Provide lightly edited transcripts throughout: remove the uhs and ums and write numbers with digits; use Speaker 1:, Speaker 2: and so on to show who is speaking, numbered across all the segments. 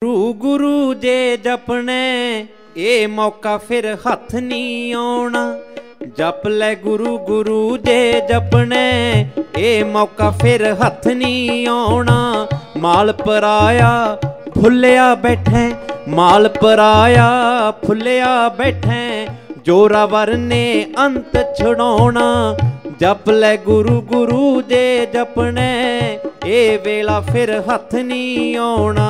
Speaker 1: गुरु गुरु जे जपने ये मौका फिर हथ नहीं आना। जप ले गुरु गुरु जे जपने ये मौका फिर हथ नहीं आना। माल पराया फुलिया बैठे, माल पराया फुलिया बैठे, जोरावर ने अंत छुड़ाना। जप ले गुरु गुरु जे जपने ये वेला फिर हथ नहीं आना।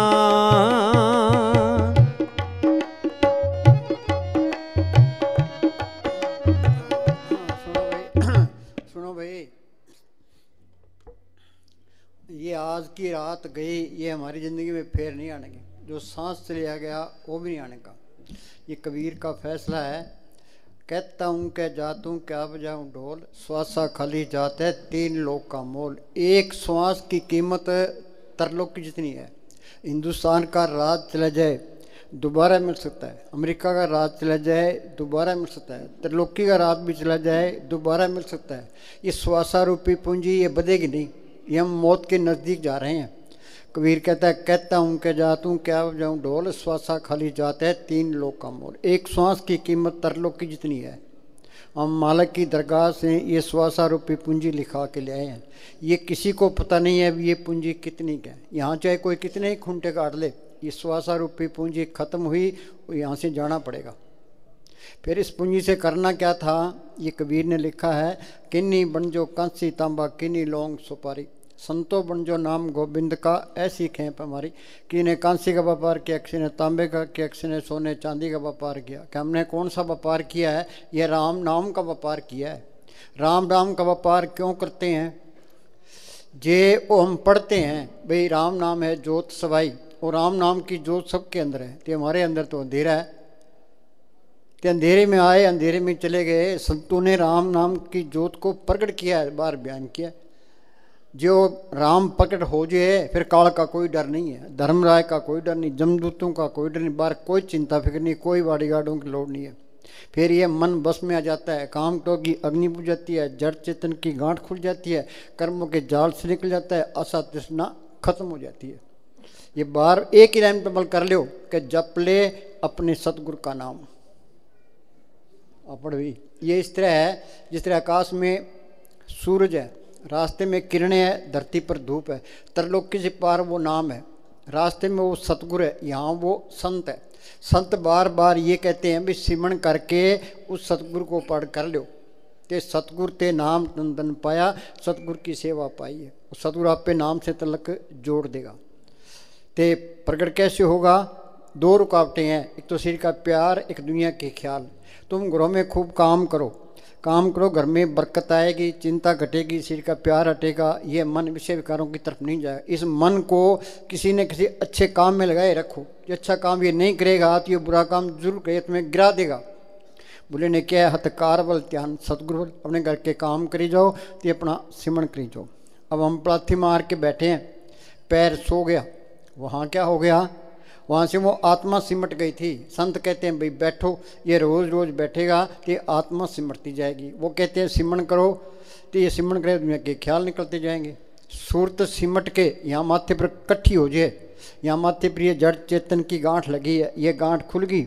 Speaker 2: सुनो भाई, ये आज की रात गई, ये हमारी ज़िंदगी में फिर नहीं आने की। जो सांस चलिया गया वो भी नहीं आने का। ये कबीर का फैसला है। कहता हूँ कि जातूँ क्या बजाऊँ ढोल, श्वासा खाली जाता है तीन लोग का मोल। एक श्वास की कीमत तरलोक की जितनी है। हिंदुस्तान का राज चला जाए दोबारा मिल सकता है, अमेरिका का राज चला जाए दोबारा मिल सकता है, त्रिलोकी का राज भी चला जाए दोबारा मिल सकता है। ये श्वासा रूपी पूंजी ये बदेगी नहीं। ये हम मौत के नज़दीक जा रहे हैं। कबीर कहता है कहता हूँ कि जातूँ क्या बजाऊँ ढोल, श्वासा खाली जाता है तीन लोग का मोल। एक श्वास की कीमत तरलोक की जितनी है। हम मालिक की दरगाह से ये श्वासा रूपी पूंजी लिखा के ले आए हैं। ये किसी को पता नहीं है ये पूंजी कितनी का है। यहाँ चाहे कोई कितने ही खूंटे काट ले, ये श्वासा रूपी पूंजी खत्म हुई, यहाँ से जाना पड़ेगा। फिर इस पूंजी से करना क्या था, ये कबीर ने लिखा है। किन्नी बन जो कांसी तांबा, किन्नी लौंग सुपारी, संतो बन जो नाम गोविंद का, ऐसी खेप हमारी। किसी ने कांसी का व्यापार किया, किसी ने तांबे का किया, किसी ने सोने चांदी का व्यापार किया। कि हमने कौन सा व्यापार किया है? ये राम नाम का व्यापार किया है। राम नाम का व्यापार क्यों करते हैं? जे वो हम पढ़ते हैं भाई राम नाम है जोत सवाई, और राम नाम की जोत सबके अंदर है। तो हमारे अंदर तो अंधेरा है। तो अंधेरे में आए, अंधेरे में चले गए। संतों ने राम नाम की जोत को प्रकट किया है, बार बयान किया। जो राम प्रकट हो जाए फिर काल का कोई डर नहीं है, धर्मराय का कोई डर नहीं, जमदूतों का कोई डर नहीं, बाहर कोई चिंता फिक्र नहीं, कोई बॉडीगार्डों की लोड़ नहीं है। फिर ये मन बस में आ जाता है। काम तो की अग्नि बुझ जाती है, जड़ चेतन की गांठ खुल जाती है, कर्मों के जाल से निकल जाता है, आशा तृष्णा खत्म हो जाती है। ये बार एक ही लाइन पर अमल कर लो कि जप ले अपने सतगुरु का नाम। अपड़ भी ये इस तरह है जिस तरह आकाश में सूरज है, रास्ते में किरणें है, धरती पर धूप है। त्रिलोकी से पार वो नाम है, रास्ते में वो सतगुरु है, यहाँ वो संत है। संत बार बार ये कहते हैं भी सिमरण करके उस सतगुरु को पढ़ कर लो। ते सतगुरु ते नाम नंदन पाया, सतगुरु की सेवा पाई है। सतगुरु आप पे नाम से तलक जोड़ देगा। ते प्रकट कैसे होगा? दो रुकावटें हैं, एक तो शरीर का प्यार, एक दुनिया के ख्याल। तुम घरों में खूब काम करो, काम करो, घर में बरकत आएगी, चिंता घटेगी, शरीर का प्यार हटेगा। ये मन विषय विकारों की तरफ नहीं जाएगा। इस मन को किसी न किसी अच्छे काम में लगाए रखो। जो अच्छा काम ये नहीं करेगा तो ये बुरा काम जरूर करे, तुम्हें गिरा देगा। बोले ने क्या हथकार बल ध्यान सतगुरु बल। अपने घर के काम करी जाओ तो अपना सिमरण करी जाओ। अब हम पलाथी मार के बैठे हैं, पैर सो गया, वहाँ क्या हो गया? वहाँ से वो आत्मा सिमट गई थी। संत कहते हैं भाई बैठो, ये रोज़ रोज़ बैठेगा तो ये आत्मा सिमटती जाएगी। वो कहते हैं सिमरण करो, तो ये सिमरण करे दुनिया के ख्याल निकलते जाएंगे। सूरत सिमट के यहाँ माथे पर इकट्ठी हो जाए, यहाँ माथे पर ये जड़ चेतन की गांठ लगी है, ये गांठ खुल गई,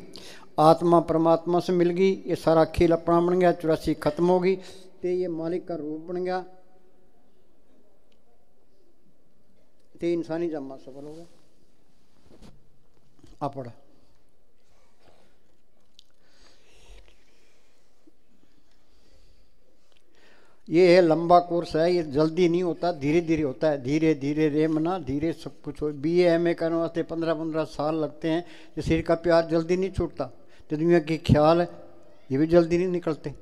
Speaker 2: आत्मा परमात्मा से मिल गई, ये सारा खेल अपना बन गया, 84 खत्म होगी, तो ये मालिक का रूप बन गया, तो इंसानी जन्म सफल हो गया। अपड़ ये है लंबा कोर्स है, ये जल्दी नहीं होता, धीरे धीरे होता है। धीरे धीरे रे मना धीरे सब कुछ हो। BA MA करने वास्ते 15-15 साल लगते हैं। ये शरीर का प्यार जल्दी नहीं छूटता, तो दुनिया के ख्याल ये भी जल्दी नहीं निकलते।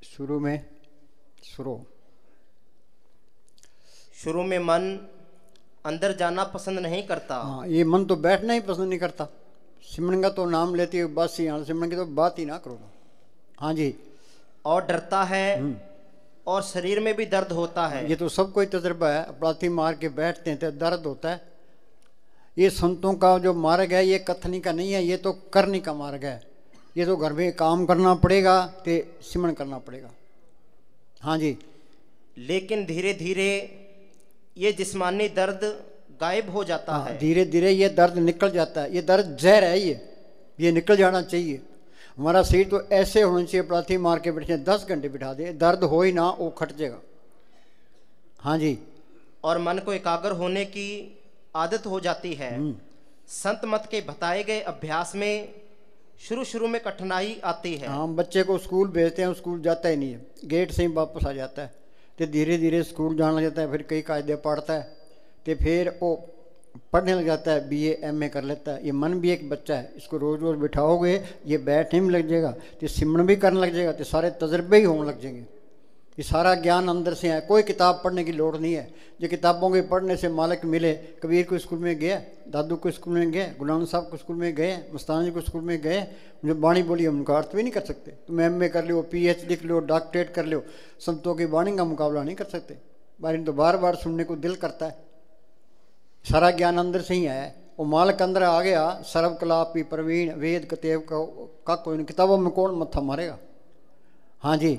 Speaker 2: शुरू में
Speaker 3: मन अंदर जाना पसंद नहीं करता।
Speaker 2: हाँ, ये मन तो बैठना ही पसंद नहीं करता। सिमरन का तो नाम लेते हो बस, यहाँ सिमरन की तो बात ही ना करो। हाँ जी।
Speaker 3: और डरता है और शरीर में भी दर्द होता है।
Speaker 2: ये तो सबको ही तजुर्बा है। पलाथी मार के बैठते हैं तो दर्द होता है। ये संतों का जो मार्ग है ये कथनी का नहीं है, ये तो करनी का मार्ग है। ये तो घर में काम करना पड़ेगा तो सिमरन करना पड़ेगा। हाँ जी।
Speaker 3: लेकिन धीरे धीरे ये जिस्मानी दर्द गायब हो जाता है।
Speaker 2: धीरे धीरे ये दर्द निकल जाता है। ये दर्द जहर है, ये निकल जाना चाहिए। हमारा शरीर तो ऐसे होना चाहिए, पलाथी मार के बैठे 10 घंटे बिठा दे, दर्द हो ही ना, वो खट जाएगा। हाँ जी।
Speaker 3: और मन को एकाग्र होने की आदत हो जाती है। संत मत के बताए गए अभ्यास में शुरू में कठिनाई आती है।
Speaker 2: हम बच्चे को स्कूल भेजते हैं, स्कूल जाता ही नहीं है, गेट से ही वापस आ जाता है। तो धीरे धीरे स्कूल जाने लग जाता है, फिर कई कायदे पढ़ता है, तो फिर वो पढ़ने लग जाता है, BA MA कर लेता है। ये मन भी एक बच्चा है, इसको रोज़ रोज़ बिठाओगे ये बैठने में लग जाएगा, तो सिमरन भी करने लग जाएगा, तो सारे तजर्बे ही होने लग जाएंगे। ये सारा ज्ञान अंदर से है, कोई किताब पढ़ने की लोड़ नहीं है। जो किताबों के पढ़ने से मालिक मिले, कबीर को स्कूल में गए, दादू को स्कूल में गए, गुलाम साहब को स्कूल में गए, मुस्तानी को स्कूल में गए, जो बाणी बोली हम उनका अर्थ भी नहीं कर सकते। तुम MA कर लो, PhD लिख लो, डॉक्टरेट कर लो, संतों की बाणी का मुकाबला नहीं कर सकते। बाणी तो बार बार सुनने को दिल करता है। सारा ज्ञान अंदर से ही है। वो मालिक अंदर आ गया, सर्वकलापी प्रवीण वेद कतेव का कोई नहीं, किताबों में कौन मत्था मारेगा। हाँ जी।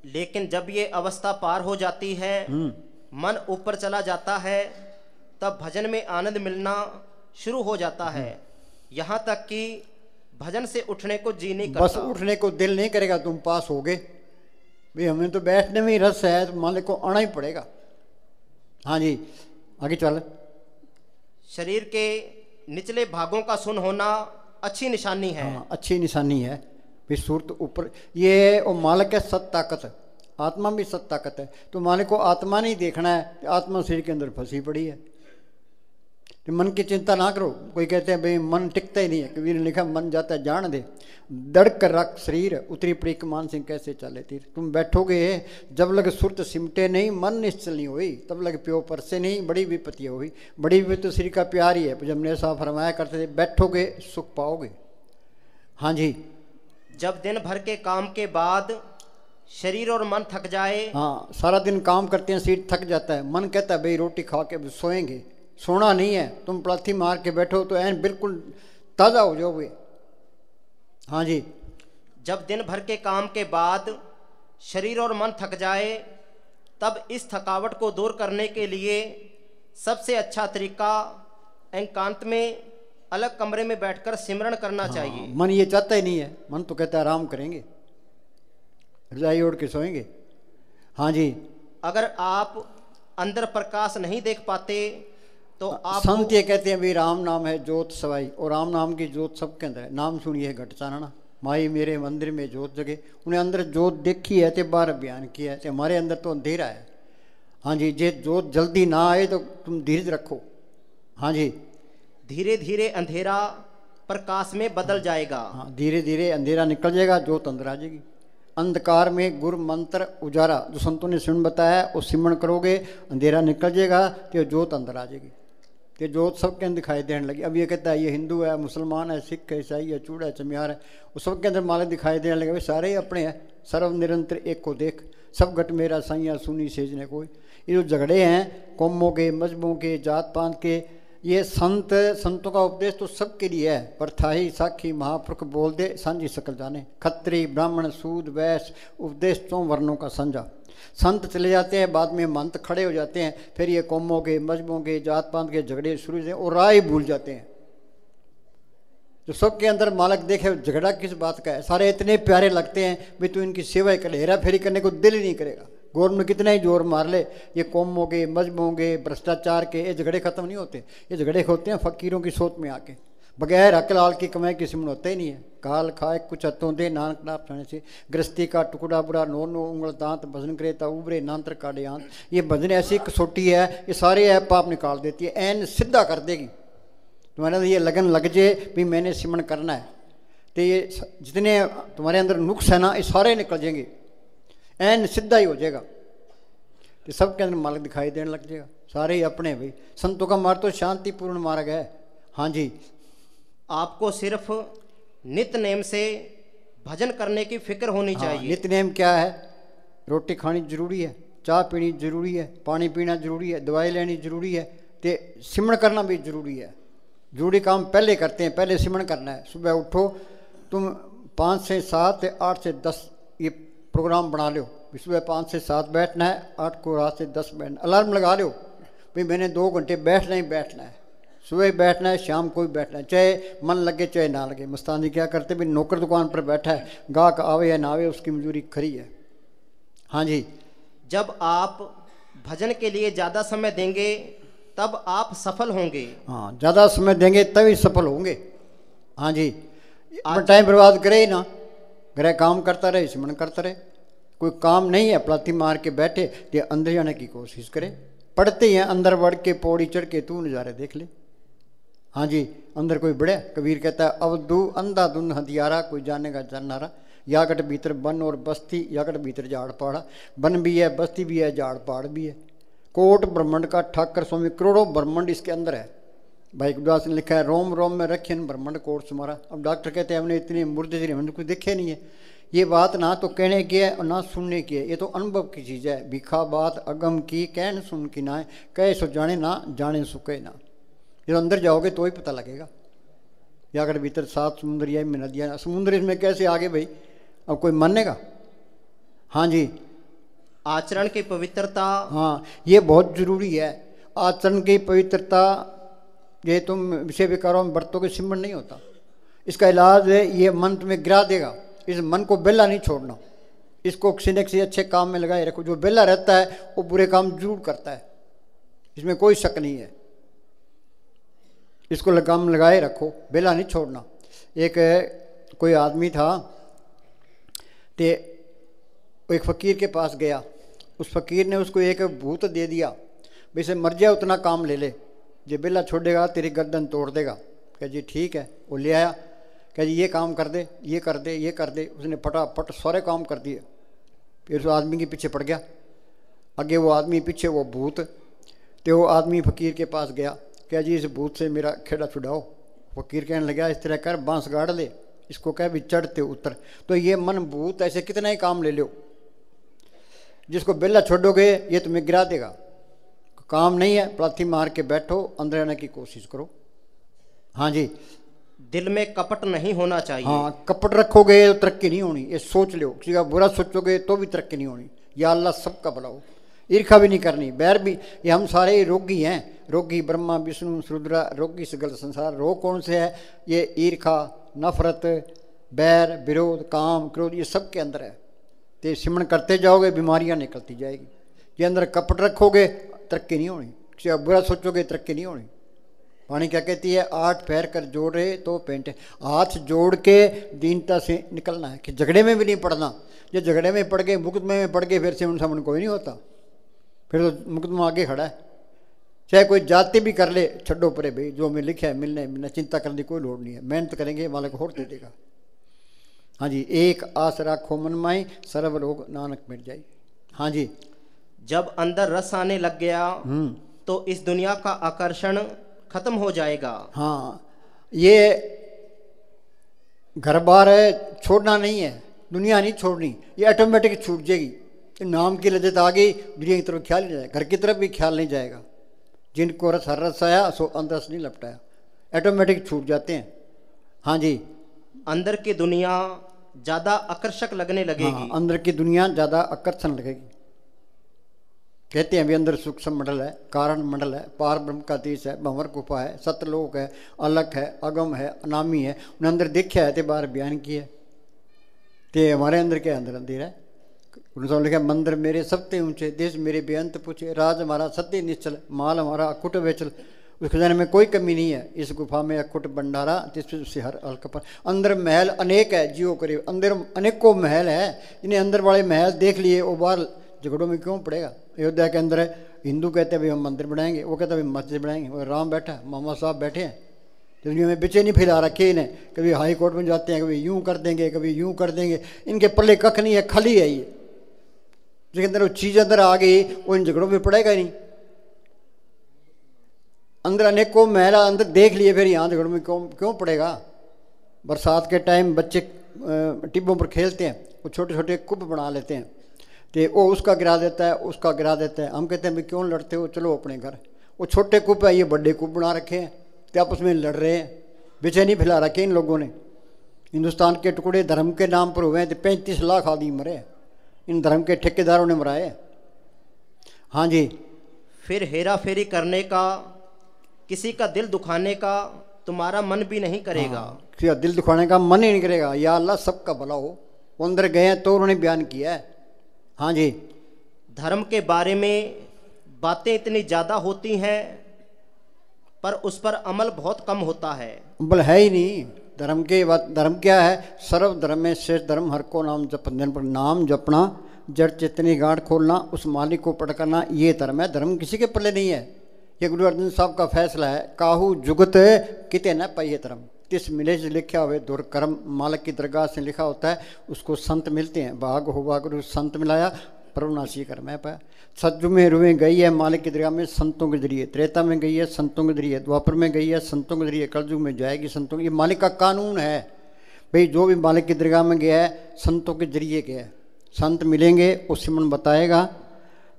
Speaker 3: लेकिन जब ये अवस्था पार हो जाती है, मन ऊपर चला जाता है, तब भजन में आनंद मिलना शुरू हो जाता है। यहाँ तक कि भजन से उठने को जी नहीं करता।
Speaker 2: बस उठने को दिल नहीं करेगा, तुम पास हो गए भाई। हमें तो बैठने में ही रस है, तो मालिक को आना ही पड़ेगा। हाँ जी, आगे चल।
Speaker 3: शरीर के निचले भागों का सुन्न होना अच्छी निशानी है।
Speaker 2: हाँ, अच्छी निशानी है। फिर सूरत ऊपर, ये वो मालिक है सत ताकत, आत्मा भी सत ताकत है। तो मालिक को आत्मा नहीं देखना है, तो आत्मा शरीर के अंदर फंसी पड़ी है। तो मन की चिंता ना करो। कोई कहते हैं भाई मन टिकता ही नहीं है, कबीर ने लिखा मन जाता है जान दे, दड़क कर रख शरीर, उतरी पड़ी कमान सिंह कैसे चले तीर। तुम बैठोगे जब लग सुरत सिमटे नहीं, मन निश्चल नहीं हुई, तब लग प्यो पर से नहीं, बड़ी विपत्ति हुई। बड़ी विपत्ति तो श्री का प्यार ही है। जब हमने ऐसा फरमाया करते थे, बैठोगे सुख पाओगे। हाँ जी।
Speaker 3: जब दिन भर के काम के बाद शरीर और मन थक जाए।
Speaker 2: हाँ, सारा दिन काम करते हैं, शरीर थक जाता है, मन कहता है भाई रोटी खा के सोएंगे। सोना नहीं है, तुम पलाथी मार के बैठो तो ऐन बिल्कुल ताज़ा हो जाओगे। हाँ जी।
Speaker 3: जब दिन भर के काम के बाद शरीर और मन थक जाए, तब इस थकावट को दूर करने के लिए सबसे अच्छा तरीका एकांत में अलग कमरे में बैठकर सिमरन करना चाहिए।
Speaker 2: मन ये चाहता ही नहीं है, मन तो कहता है आराम करेंगे, रजाई ओढ़ के सोएंगे। हाँ जी।
Speaker 3: अगर आप अंदर प्रकाश नहीं देख पाते तो आप
Speaker 2: संत ये कहते हैं भी राम नाम है ज्योत सवाई, और राम नाम की ज्योत सबके अंदर है। नाम सुनिए घट चानना, माई मेरे मंदिर में ज्योत जगे। उन्हें अंदर ज्योत देखी है तो बाहर बयान किया है, तो हमारे अंदर तो अंधेरा है। हाँ जी। जे ज्योत जल्दी ना आए तो तुम धीरज रखो। हाँ जी।
Speaker 3: धीरे धीरे अंधेरा प्रकाश में बदल जाएगा।
Speaker 2: हाँ, धीरे धीरे अंधेरा निकल जाएगा, ज्योत अंदर आ जाएगी। अंधकार में गुर मंत्र उजारा, जो संतों ने सिमरन बताया वो सिमरन करोगे, अंधेरा निकल जाएगा, तो ज्योत अंदर आ जाएगी। तो ज्योत सबके अंदर दिखाई देने लगी। अब ये कहता है ये हिंदू है, मुसलमान है, सिख है, ईसाई है, चूड़ा है, चमियार है, वो सबके अंदर मालिक दिखाई देने लगे। सारे ही अपने हैं। सर्व निरंतर एक को देख, सब घट मेरा साइया सुनी सेजने कोई। ये जो झगड़े हैं कौमों के, मजहबों के, जात पात के, ये संतों का उपदेश तो सबके लिए है। परथाई साखी महापुरुष बोल दे, सांझी सकल जाने। खत्री ब्राह्मण सूद वैश्य, उपदेश 4 वर्णों का संजा। संत चले जाते हैं, बाद में महंत खड़े हो जाते हैं, फिर ये कौमों के, मजहबों के, जात पात के झगड़े शुरू से और राय भूल जाते हैं। जो सबके अंदर मालिक देखे झगड़ा किस बात का है, सारे इतने प्यारे लगते हैं भी तू इनकी सेवा कर, हेरा फेरी करने को दिल ही नहीं करेगा। गवर्नमेंट कितना ही जोर मार ले, ये कौमों के, मजहबों के, भ्रष्टाचार के ये झगड़े खत्म नहीं होते। ये झगड़े होते हैं फकीरों की सोच में आके, बगैर अकलाल की कमाई किसी में होता ही नहीं है। काल खाए कुछ हथों दे, नानक नाप खाने से, गृहस्थी का टुकड़ा बुरा, नो नो उंगल दांत, भजन करे ता उबरे नांतर काटे आंत। ये भजन ऐसी कसोटी है, ये सारे ऐप पाप निकाल देती है, ऐन सीधा कर देगी। तुम्हारे ये लगन लग जाए भी मैंने सिमरन करना है, तो ये जितने तुम्हारे अंदर नुक्स है ना, ये सारे निकल जाएंगे, ऐन सीधा ही हो जाएगा। तो सबके अंदर मालिक दिखाई देने लग जाएगा। सारे ही अपने भाई। संतों का मार्ग तो शांतिपूर्ण मार्ग है। हाँ जी।
Speaker 3: आपको सिर्फ नित्य नेम से भजन करने की फिक्र होनी चाहिए।
Speaker 2: नित्य नेम क्या है? रोटी खानी जरूरी है, चाय पीनी जरूरी है, पानी पीना जरूरी है, दवाई लेनी जरूरी है, तो सिमरन करना भी जरूरी है। जरूरी काम पहले करते हैं, पहले सिमरन करना है। सुबह उठो, तुम 5 से 7, 8 से 10 ये प्रोग्राम बना लो। सुबह 5 से 7 बैठना है, 8 को रात से 10 बैठना। अलार्म लगा लो भाई मैंने 2 घंटे बैठना ही बैठना है, सुबह बैठना है, शाम को भी बैठना है, चाहे मन लगे चाहे ना लगे। मस्तान जी क्या करते भाई, नौकर दुकान पर बैठा है, गाहक आवे या ना आवे उसकी मजूरी खरी है। हाँ जी।
Speaker 3: जब आप भजन के लिए ज़्यादा समय देंगे तब आप सफल होंगे।
Speaker 2: हाँ, ज़्यादा समय देंगे तभी सफल होंगे। हाँ जी। टाइम बर्बाद करे ही ना, घर काम करता रहे, सिमरन करता रहे। कोई काम नहीं है, प्लाती मार के बैठे तो अंदर जाने की कोशिश करे। पढ़ते ही हैं अंदर बढ़ के पौड़ी चढ़ के तू नज़ारे देख ले। हाँ जी, अंदर कोई बढ़े। कबीर कहता है अवधू अंधा धुंध हथियारा, कोई जानेगा जाननारा। यागट भीतर वन और बस्ती, यागट भीतर झाड़ पहाड़ा। वन भी है, बस्ती भी है, झाड़ पहाड़ भी है। कोट ब्रह्मंड का ठाकर स्वामी, करोड़ों ब्रह्मंड इसके अंदर है। भाई गुरदास ने लिखा है रोम रोम में रखे ब्रह्मंड कोट सुमारा। अब डॉक्टर कहते हैं हमने इतने मुर्दे शरीर हमने कुछ देखे नहीं है। ये बात ना तो कहने की है और ना सुनने की है, ये तो अनुभव की चीज़ है। भिखा बात अगम की, कहन सुन की ना है, कहे सो जाने ना, जाने सो कहे ना। जब अंदर जाओगे तो ही पता लगेगा। या अगर भीतर 7 समुद्र या में नदियाँ, समुद्र इसमें कैसे आगे भाई, अब कोई मानेगा। हाँ जी।
Speaker 3: आचरण की पवित्रता, हाँ
Speaker 2: ये बहुत जरूरी है। आचरण की पवित्रता, ये तुम विषय विकारों में बरतोगे सिमरन नहीं होता। इसका इलाज है, ये मन तुम्हें गिरा देगा। इस मन को बेला नहीं छोड़ना, इसको किसी न किसी अच्छे काम में लगाए रखो। जो बेला रहता है वो बुरे काम जरूर करता है, इसमें कोई शक नहीं है। इसको काम लगाए रखो, बेला नहीं छोड़ना। एक कोई आदमी था, तो एक फ़कीर के पास गया। उस फ़कीर ने उसको एक भूत दे दिया, वैसे मर जाए उतना काम ले ले, जो बेला छोड़ेगा तेरी गर्दन तोड़ देगा। कह जी ठीक है। वो ले आया, कह जी ये काम कर दे, ये कर दे, ये कर दे। उसने फटाफट सारे काम कर दिए। फिर उस आदमी के पीछे पड़ गया, आगे वो आदमी पीछे वो भूत। तो वो आदमी फ़कीर के पास गया, कह जी इस भूत से मेरा खेड़ा छुड़ाओ। फ़कीर कहने लगा इस तरह कर, बांस गाड़ ले, इसको कह भी चढ़ते उतर। तो ये मन भूत ऐसे कितना ही काम ले लो, जिसको बेला छोड़ोगे ये तुम्हें गिरा देगा। काम नहीं है, प्लाथी मार के बैठो, अंदर आने की कोशिश करो। हाँ जी।
Speaker 3: दिल में कपट नहीं होना चाहिए।
Speaker 2: हाँ, कपट रखोगे तो तरक्की नहीं होनी, ये सोच लो। किसी का बुरा सोचोगे तो भी तरक्की नहीं होनी। या अल्लाह सबका भला हो। ईर्खा भी नहीं करनी, बैर भी। ये हम सारे रोगी हैं, रोगी ब्रह्मा विष्णु रुद्रा, रोगी सगल संसार। रोग कौन से है? ये ईर्खा, नफरत, बैर, विरोध, काम, क्रोध, ये सब के अंदर है। तो सिमरन करते जाओगे बीमारियां निकलती जाएगी। ये अंदर कपट रखोगे तरक्की नहीं होनी, किसी का बुरा सोचोगे तरक्की नहीं होनी। वाणी क्या कहती है? 8 पैर कर जोड़े तो पेंट। हाथ जोड़ के दीनता से निकलना है, कि झगड़े में भी नहीं पड़ना। जो झगड़े में पड़ गए, मुकदमे में पड़ गए, फिर सिमरन सामन कोई नहीं होता, फिर तो मुकदमा आगे खड़ा है। चाहे कोई जाति भी कर ले, छड्डो परे भाई, जो हमें लिखा है मिलने मिलना, चिंता करने की कोई लोड़ नहीं है। मेहनत करेंगे मालिक होर दे देगा। हाँ जी। एक आस राखो मन माई, सर्व रोग नानक मिट जाए। हाँ जी।
Speaker 3: जब अंदर रस आने लग गया तो इस दुनिया का आकर्षण खत्म हो जाएगा।
Speaker 2: हाँ, ये घर बार है, छोड़ना नहीं है, दुनिया नहीं छोड़नी, ये ऑटोमेटिक छूट जाएगी। नाम की लज्जत आ गई, दुनिया की तरफ ख्याल नहीं जाएगा, घर की तरफ भी ख्याल नहीं जाएगा। जिनको रस हर रस आया सो अंदर से नहीं लपटाया, ऑटोमेटिक छूट जाते हैं। हाँ जी।
Speaker 3: अंदर की दुनिया ज़्यादा आकर्षक लगने लगेगी।
Speaker 2: हाँ, अंदर की दुनिया ज़्यादा आकर्षण लगेगी। कहते हैं भी अंदर सूक्ष्म मंडल है, कारण मंडल है, पार ब्रह्म का देश है, भंवर गुफा है, सतलोक है, अलग है, अगम है, अनामी है। उन्हें अंदर देखा है तो बाहर बयान किया। तो हमारे अंदर के अंदर अंधेरा है। उन्होंने लिखा मंदिर मेरे सबसे ऊंचे, देश मेरे बेअंत पूछे, राज हमारा सत्य निश्चल, माल हमारा अकुट वेचल। उस खजाने में कोई कमी नहीं है, इस गुफा में अकुट भंडारा, जिससे हर हल्क पर। अंदर महल अनेक है, जियो करीब अंदर अनेकों महल है। इन्हें अंदर वाले महल देख लिए, वो बाहर झगड़ों में क्यों पड़ेगा? अयोध्या के अंदर है, हिंदू कहते हैं भाई हम मंदिर बनाएंगे, वो कहते हैं भाई मस्जिद बनाएंगे। वो राम बैठा, मामा साहब बैठे हैं, दुनिया में बेचैनी नहीं फैला रखे इन्हें। कभी हाई कोर्ट में जाते हैं, कभी यूं कर देंगे, कभी यूं कर देंगे। इनके पल्ले कख नहीं है, खाली है ये। जिसके अंदर वो चीज़ अंदर आ गई, वो इन झगड़ों में पड़ेगा ही नहीं। अंदर अनेकों महल अंदर देख लिए, फिर यहाँ झगड़ों में क्यों पड़ेगा? बरसात के टाइम बच्चे टिब्बों पर खेलते हैं, वो छोटे छोटे कुप बना लेते हैं, तो वो उसका गिरा देता है, उसका गिरा देता है। हम कहते हैं भाई क्यों लड़ते हो, चलो अपने घर। वो छोटे कुप है, ये बड़े कुप बना रखे हैं, तो आपस में लड़ रहे हैं। बेचैनी फैला रखे इन लोगों ने। हिंदुस्तान के टुकड़े धर्म के नाम पर हुए हैं तो 35 लाख आदमी मरे, इन धर्म के ठेकेदारों ने मराए। हाँ जी।
Speaker 3: फिर हेरा फेरी करने का, किसी का दिल दुखाने का तुम्हारा मन भी नहीं करेगा।
Speaker 2: किसी का दिल दुखाने का मन ही नहीं करेगा। या अल्लाह सबका भला हो। वो अंदर गए हैं तो उन्होंने बयान किया है। हाँ जी।
Speaker 3: धर्म के बारे में बातें इतनी ज़्यादा होती हैं पर उस पर अमल बहुत कम होता है।
Speaker 2: अमल है ही नहीं। धर्म के बात, धर्म क्या है? सर्व धर्म में श्रेष्ठ धर्म हर को नाम जपन पर नाम जपना, जड़ चेतनी गांठ खोलना, उस मालिक को पटकना, ये धर्म है। धर्म किसी के पल्ले नहीं है। ये गुरु अर्जन साहब का फैसला है। काहू जुगत किते न पाइए धर्म, तिस मिले से लिखा हुए दुर कर्म। मालिक की दरगाह से लिखा होता है, उसको संत मिलते हैं। भाग हो भाग संत मिलाया, प्रभुनाशी कर मैं पाया। सतयुग में रुए गई है मालिक की दरगाह में संतों के जरिए, त्रेता में गई है संतों के जरिए, द्वापर में गई है संतों के जरिए, कलयुग में जाएगी संतों। ये मालिक का कानून है भाई। जो भी मालिक की दरगाह में गया है संतों के जरिए गया है। संत मिलेंगे, वो सिमरन बताएगा,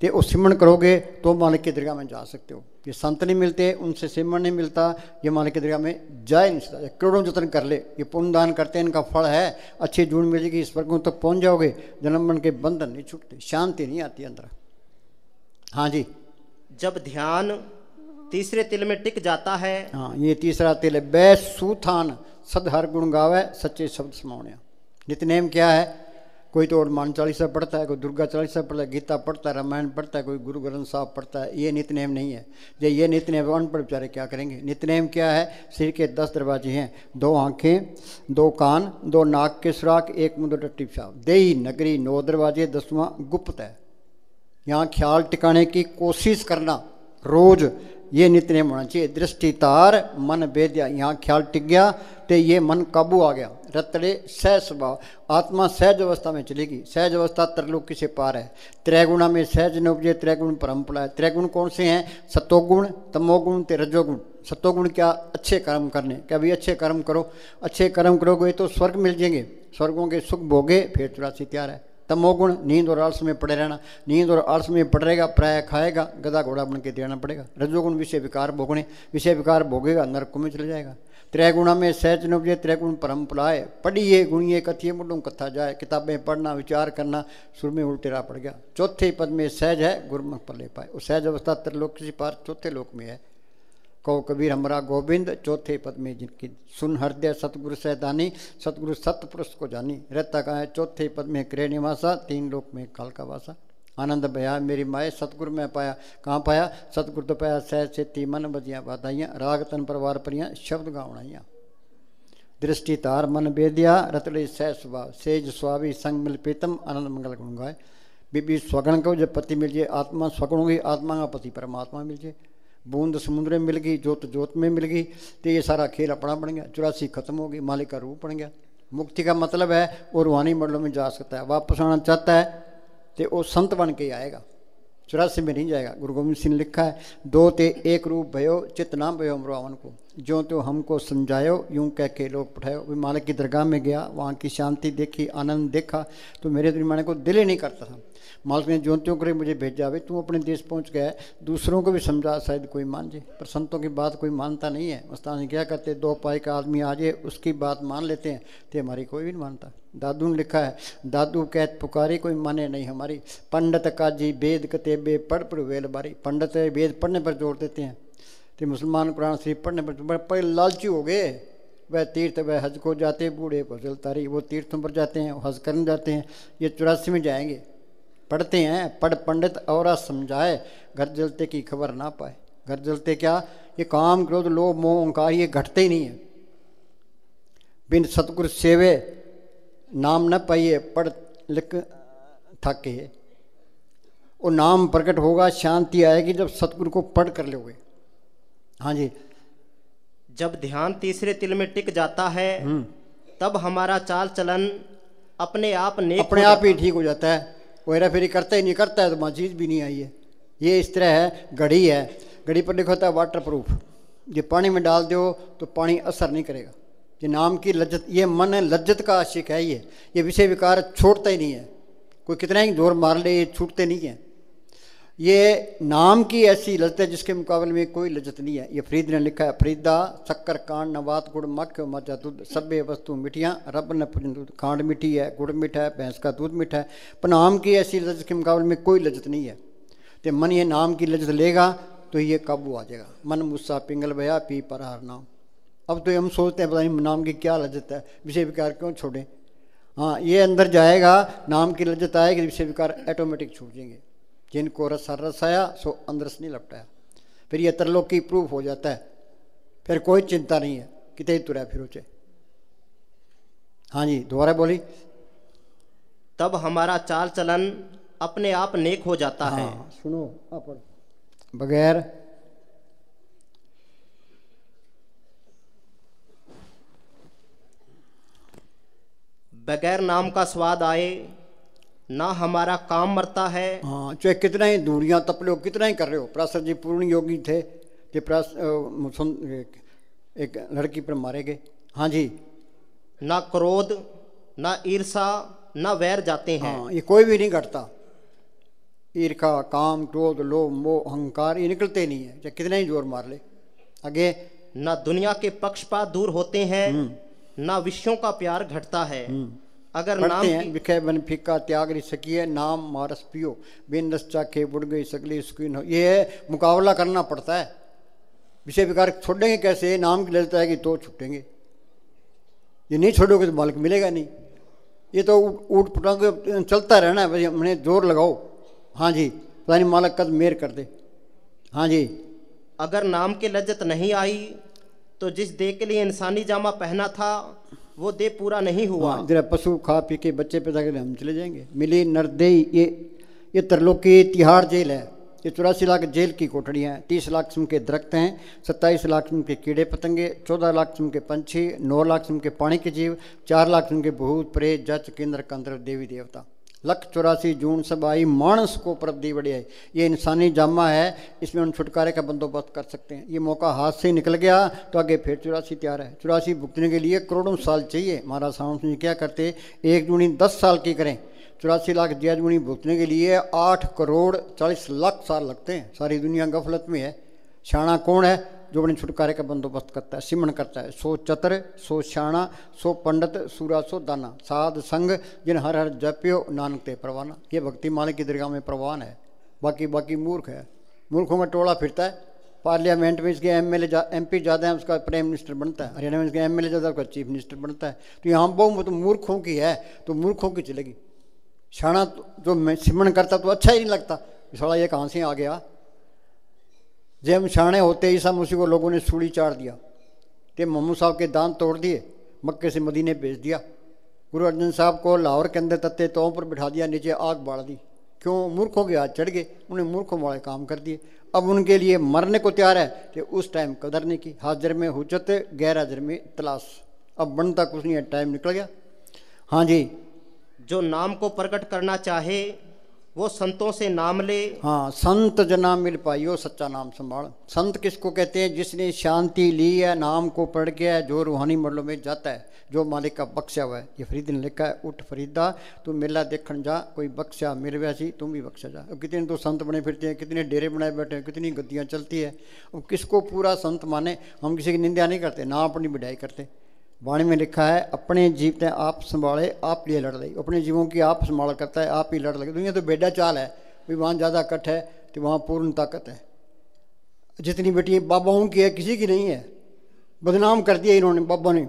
Speaker 2: तो वो सिमरन करोगे तो मालिक की दरगाह में जा सकते हो। ये संत नहीं मिलते, उनसे सिमरन नहीं मिलता, ये मालिक की दरगाह में जा नहीं सकता। करोड़ों जतन कर ले, ये पुण्य दान करते हैं, इनका फल है। अच्छी जून मिलेगी, इस वर्गों तक पहुंच जाओगे, जन्म बन के बंधन नहीं छूटते, शांति नहीं आती अंदर। हाँ जी।
Speaker 3: जब ध्यान तीसरे तिल में टिक जाता है।
Speaker 2: हाँ, ये तीसरा तिल है। बैस सूथान सद हर गुण गावे, सच्चे शब्द समावने। नित्यनेम क्या है? कोई तो हनुमान चालीसा पढ़ता है, कोई दुर्गा चालीसा पढ़ता है, गीता पढ़ता है, रामायण पढ़ता है, कोई गुरु ग्रंथ साहब पढ़ता है। ये नित्यनेम नहीं है। जब ये नित्यनेम अनपढ़ बेचारे क्या करेंगे? नित्यनेम क्या है? सिर के 10 दरवाजे हैं, 2 आँखें, 2 कान, 2 नाक के सुराख, 1 मुंह, 2 टट्टी पेशाब। देही नगरी 9 दरवाजे, 10वां गुप्त है। यहाँ ख्याल टिकाने की कोशिश करना रोज, ये नित्यनेम होना चाहिए। दृष्टि तार मन वेद्या, यहाँ ख्याल टिक गया तो ये मन काबू आ गया। रतड़े सहज स्वभाव, आत्मा सहज अवस्था में चलेगी। सहज अवस्था त्रिलोकी से पार है। त्रैगुणा में सहज न उपजे, त्रैगुण परम्परा है। त्रैगुण कौन से हैं? सतोगुण, तमोगुण ते रजोगुण। सतोगुण क्या? अच्छे कर्म करने। क्या भी अच्छे कर्म करो, अच्छे कर्म करोगे तो स्वर्ग मिल जाएंगे, स्वर्गों के सुख भोगे, फिर 84 तैयार है। तमोगुण नींद और आलस में पड़े रहना, नींद और आलस में पड़ रहेगा, प्राय खाएगा, गधा घोड़ा बन के देना पड़ेगा। रजोगुण विषय विकार भोगने, विषय विकार भोगेगा, नरक में चले जाएगा। त्रैगुणा में सहज न उपजे, त्रैगुण परम्पराए। पढ़िए गुणिए कथिए मुंडों कथा जाए। किताबें पढ़ना, विचार करना, सुर में उल्टेरा पड़ गया। चौथे पद में सहज है, गुरमुख पल्ले पाए। वो सहज अवस्था त्रिलोक से पार चौथे लोक में है। कहो कबीर हमरा गोविंद, चौथे पद में जिनकी सुन हृदय सतगुरु सैदानी, सतगुरु सतपुरुष को जानी। रहता कहाँ है? चौथे पद में करे निवासा, 3 लोक में काल का वासा। आनंद भया मेरी माए, सतगुरु में पाया। कहाँ पाया? सतगुरु तो पाया सहज से मन बजियाँ बधाइयाँ, राग तन परवार परियाँ, शब्द गावणाइयाँ। दृष्टि तार मन बेदिया, रतड़े सहज स्वभाव, सेज स्वाभी संग मिल प्रीतम, आनंद मंगल गुण गाय। बीबी स्वगण को जब पति मिल जाए, आत्मा स्वगण होगी, आत्मा का पति परमात्मा मिल जाए। बूंद समुद्र में मिल गई, जोत जोत में मिल गई, तो ये सारा खेल अपना बन गया। 84 खत्म हो गई, मालिक का रूप बन गया। मुक्ति का मतलब है वो रूहानी मंडलों में जा सकता है। वापस आना चाहता है तो वो संत बन के आएगा, 84 में नहीं जाएगा। गुरु गोविंद सिंह ने लिखा है, 2 ते एक रूप भयो, चित ना भयो अमरावन को, जो तो हमको समझायो, यूं कह के लोग पठायो। भी मालिक की दरगाह में गया, वहाँ की शांति देखी, आनंद देखा, तो मेरे दिमाग को दिल ही नहीं करता था। मालिक ने जो त्यों करे मुझे भेजा, भाई तू अपने देश पहुँच गया, दूसरों को भी समझा, शायद कोई मान जाए। पर संतों की बात कोई मानता नहीं है। उस्ताद क्या करते, 2 पाई का आदमी आ जाए उसकी बात मान लेते हैं, तो हमारी कोई भी नहीं मानता। दादू ने लिखा है, दादू कहत पुकारी कोई माने नहीं हमारी, पंडित काजी वेद कतेबे पढ़ पढ़ वेल बारी। पंडित वेद पढ़ने पर जोर देते हैं, तो मुसलमान कुरान शरीफ पढ़ने पर बड़े लालची हो गए। वह तीर्थ वह हज को जाते, बूढ़े को जलतारी, वो तीर्थों पर जाते हैं, हज करने जाते हैं। ये 84 में जाएंगे, पढ़ते हैं, पढ़ पंडित और समझाए, घर जलते की खबर ना पाए। घर जलते क्या? ये काम क्रोध लोभ मोह अहंकार ये घटते ही नहीं है। बिन सतगुरु सेवे नाम न पाइए, पढ़ लिख थके। वो नाम प्रकट होगा, शांति आएगी जब सतगुरु को पढ़ कर लोगे। हाँ जी।
Speaker 3: जब ध्यान तीसरे तिल में टिक जाता है तब हमारा चाल चलन अपने आप
Speaker 2: ही ठीक हो जाता है। वो हेरा फेरी करता ही नहीं, करता है तो वहाँ चीज़ भी नहीं आई है। ये इस तरह है, घड़ी है, घड़ी पर लिखा होता है वाटर प्रूफ। ये पानी में डाल दो तो पानी असर नहीं करेगा। ये नाम की लज्जत, ये मन लज्जत का आशिक है। ये विषय विकार छोड़ता ही नहीं है, कोई कितना ही जोर मार ले ये छूटते नहीं है। ये नाम की ऐसी लज्जत है जिसके मुकाबले में कोई लज्जत नहीं है। ये फरीद ने लिखा है, फरीदा शक्कर कांड नबात गुड़ मक्ख मजा दूध सभ्य वस्तु मिठियाँ रब ने पूजन दूध। खांड मीठी है, गुड़ मीठा है, भैंस का दूध मीठा है, पर नाम की ऐसी लज्जत के मुकाबले में कोई लज्जत नहीं है। तो मन ये नाम की लज्जत लेगा तो ये काबू आ जाएगा। मन मुस्सा पिंगल भया पी पर हार नाम। अब तो हम सोचते हैं पता नहीं नाम की क्या लज्जत है, विषय विकार क्यों छोड़ें। हाँ, ये अंदर जाएगा, नाम की लज्जत आएगी, विषय विकार ऑटोमेटिक छूट जाएंगे। जिनको रस आया सो अंदरस नहीं लपटाया। फिर ये तरलोकी प्रूफ हो जाता है, फिर कोई चिंता नहीं है, कितने तुरा फिर उचे। हाँ जी, दोबारा बोली।
Speaker 3: तब हमारा चाल चलन अपने आप नेक हो जाता है।
Speaker 2: सुनो आप बगैर
Speaker 3: बगैर नाम का स्वाद आए ना हमारा काम मरता है।
Speaker 2: हाँ, चाहे कितना ही दूरियां तप लो, कितना ही कर रहे हो। पराशर जी पूर्ण योगी थे, एक लड़की पर मारे गए। हाँ जी,
Speaker 3: ना क्रोध ना ईर्षा ना वैर जाते हैं।
Speaker 2: हाँ, ये कोई भी नहीं घटता। ईर्षा काम क्रोध लोभ मोह अहंकार ये निकलते नहीं है, चाहे कितना ही जोर मार ले। आगे,
Speaker 3: ना दुनिया के पक्षपात दूर होते हैं ना विषयों का प्यार घटता है। अगर नाम
Speaker 2: हैं विखे बन फीका त्याग रही सकिए नाम मारस पियो बिन रस चाखे बुढ़ गई सगली स्क्रीन हो। ये मुकाबला करना पड़ता है। विषय विकार छोड़ेंगे कैसे? नाम की लज्जत आएगी तो छूटेंगे। ये नहीं छोड़ोगे तो मालिक मिलेगा नहीं। ये तो ऊट पुटांग चलता रहना है, भाई हमने जोर लगाओ। हाँ जी, पता नहीं मालिक कद मेर कर दे। हाँ जी,
Speaker 3: अगर नाम की लज्जत नहीं आई तो जिस देह के लिए इंसानी जामा पहना था वो देह पूरा नहीं हुआ।
Speaker 2: जरा पशु खा पी के बच्चे पैदा कर हम चले जाएंगे। मिली नरदेई ये तरलोकी तिहाड़ जेल है। ये 84 लाख जेल की कोठड़ियाँ हैं। 30 लाख किस्म के दरख्त हैं, 27 लाख किस्म के कीड़े पतंगे, 14 लाख किस्म के पंछी, 9 लाख किस्म के पानी के जीव, 4 लाख किस्म के भूत प्रेत जच केंद्र कंद्र देवी देवता। 184 जून सब आई मानस को परब दी बड़ी है। ये इंसानी जामा है, इसमें हम छुटकारे का बंदोबस्त कर सकते हैं। ये मौका हाथ से निकल गया तो आगे फिर 84 तैयार है। 84 भुगतने के लिए करोड़ों साल चाहिए। महाराज साहब ने क्या करते, 1 दूनी 10 साल की करें, 84 लाख जिया दूनी भुगतने के लिए 8 करोड़ 40 लाख साल लगते हैं। सारी दुनिया गफलत में है। शाना कौन है? जो अपने छुटकारे का बंदोबस्त करता है, सिमरण करता है। 100 चतर 100 शाना 100 पंडित सूरा 100 दाना साध संग जिन हर हर जप्यो नानक ते परवाना। ये भक्ति मालिक की दरगाह में प्रवान है। बाकी मूर्ख है। मूर्खों में टोला फिरता है। पार्लियामेंट में इसके MP ज़्यादा है, उसका प्राइम मिनिस्टर बनता है। हरियाणा में इसके MLA ज़्यादा, उसका चीफ मिनिस्टर बनता है। तो यहाँ बहुमत मूर्खों की है, तो मूर्खों की चलेगी। शाना जो सिमरण करता तो अच्छा ही नहीं लगता। साला ये कहाँ से आ गया? जब हम शाणे होते ईसा मसीह को लोगों ने सूली चाड़ दिया, तो मोहम्मद साहब के दांत तोड़ दिए, मक्के से मदीने भेज दिया। गुरु अर्जन साहब को लाहौर के अंदर तत्ते तों पर बिठा दिया, नीचे आग बाढ़ दी। क्यों? मूर्खों के हाथ चढ़ गए, उन्हें मूर्खों वाले काम कर दिए। अब उनके लिए मरने को तैयार है, तो उस टाइम कदर नहीं की। हाजिर में हुज्जत गैर हाजिर में तलाश। अब बनता कुछ नहीं है, टाइम निकल गया। हाँ जी,
Speaker 3: जो नाम को प्रकट करना चाहे वो संतों से नाम ले।
Speaker 2: हाँ, संत जना मिल पाइयो सच्चा नाम संभाल। संत किसको कहते हैं? जिसने शांति ली है, नाम को पढ़ के है, जो रूहानी मरलों में जाता है, जो मालिक का बख्शा हुआ है। ये फरीद ने लिखा है, उठ फरीदा तू मेला देखन जा, कोई बख्शा मिल वैसी तुम भी बख्शा जा। अब कितने तो संत बने फिरते हैं, कितने डेरे बनाए बैठे हैं, कितनी गद्दियाँ चलती है। अब किसको पूरा संत माने? हम किसी की निंदा नहीं करते, ना अपनी बढ़ाई करते। वाणी में लिखा है, अपने जीवते आप संभाले आप लिए लड़ लगी। अपने जीवों की आप संभाल करता है, आप ही लड़ लगे। दुनिया तो बेड़ा चाल है, भाई वहाँ ज़्यादा कट है तो वहाँ पूर्ण ताकत है। जितनी बेटी बाबाओं की है किसी की नहीं है। बदनाम कर दिया इन्होंने बाबा ने।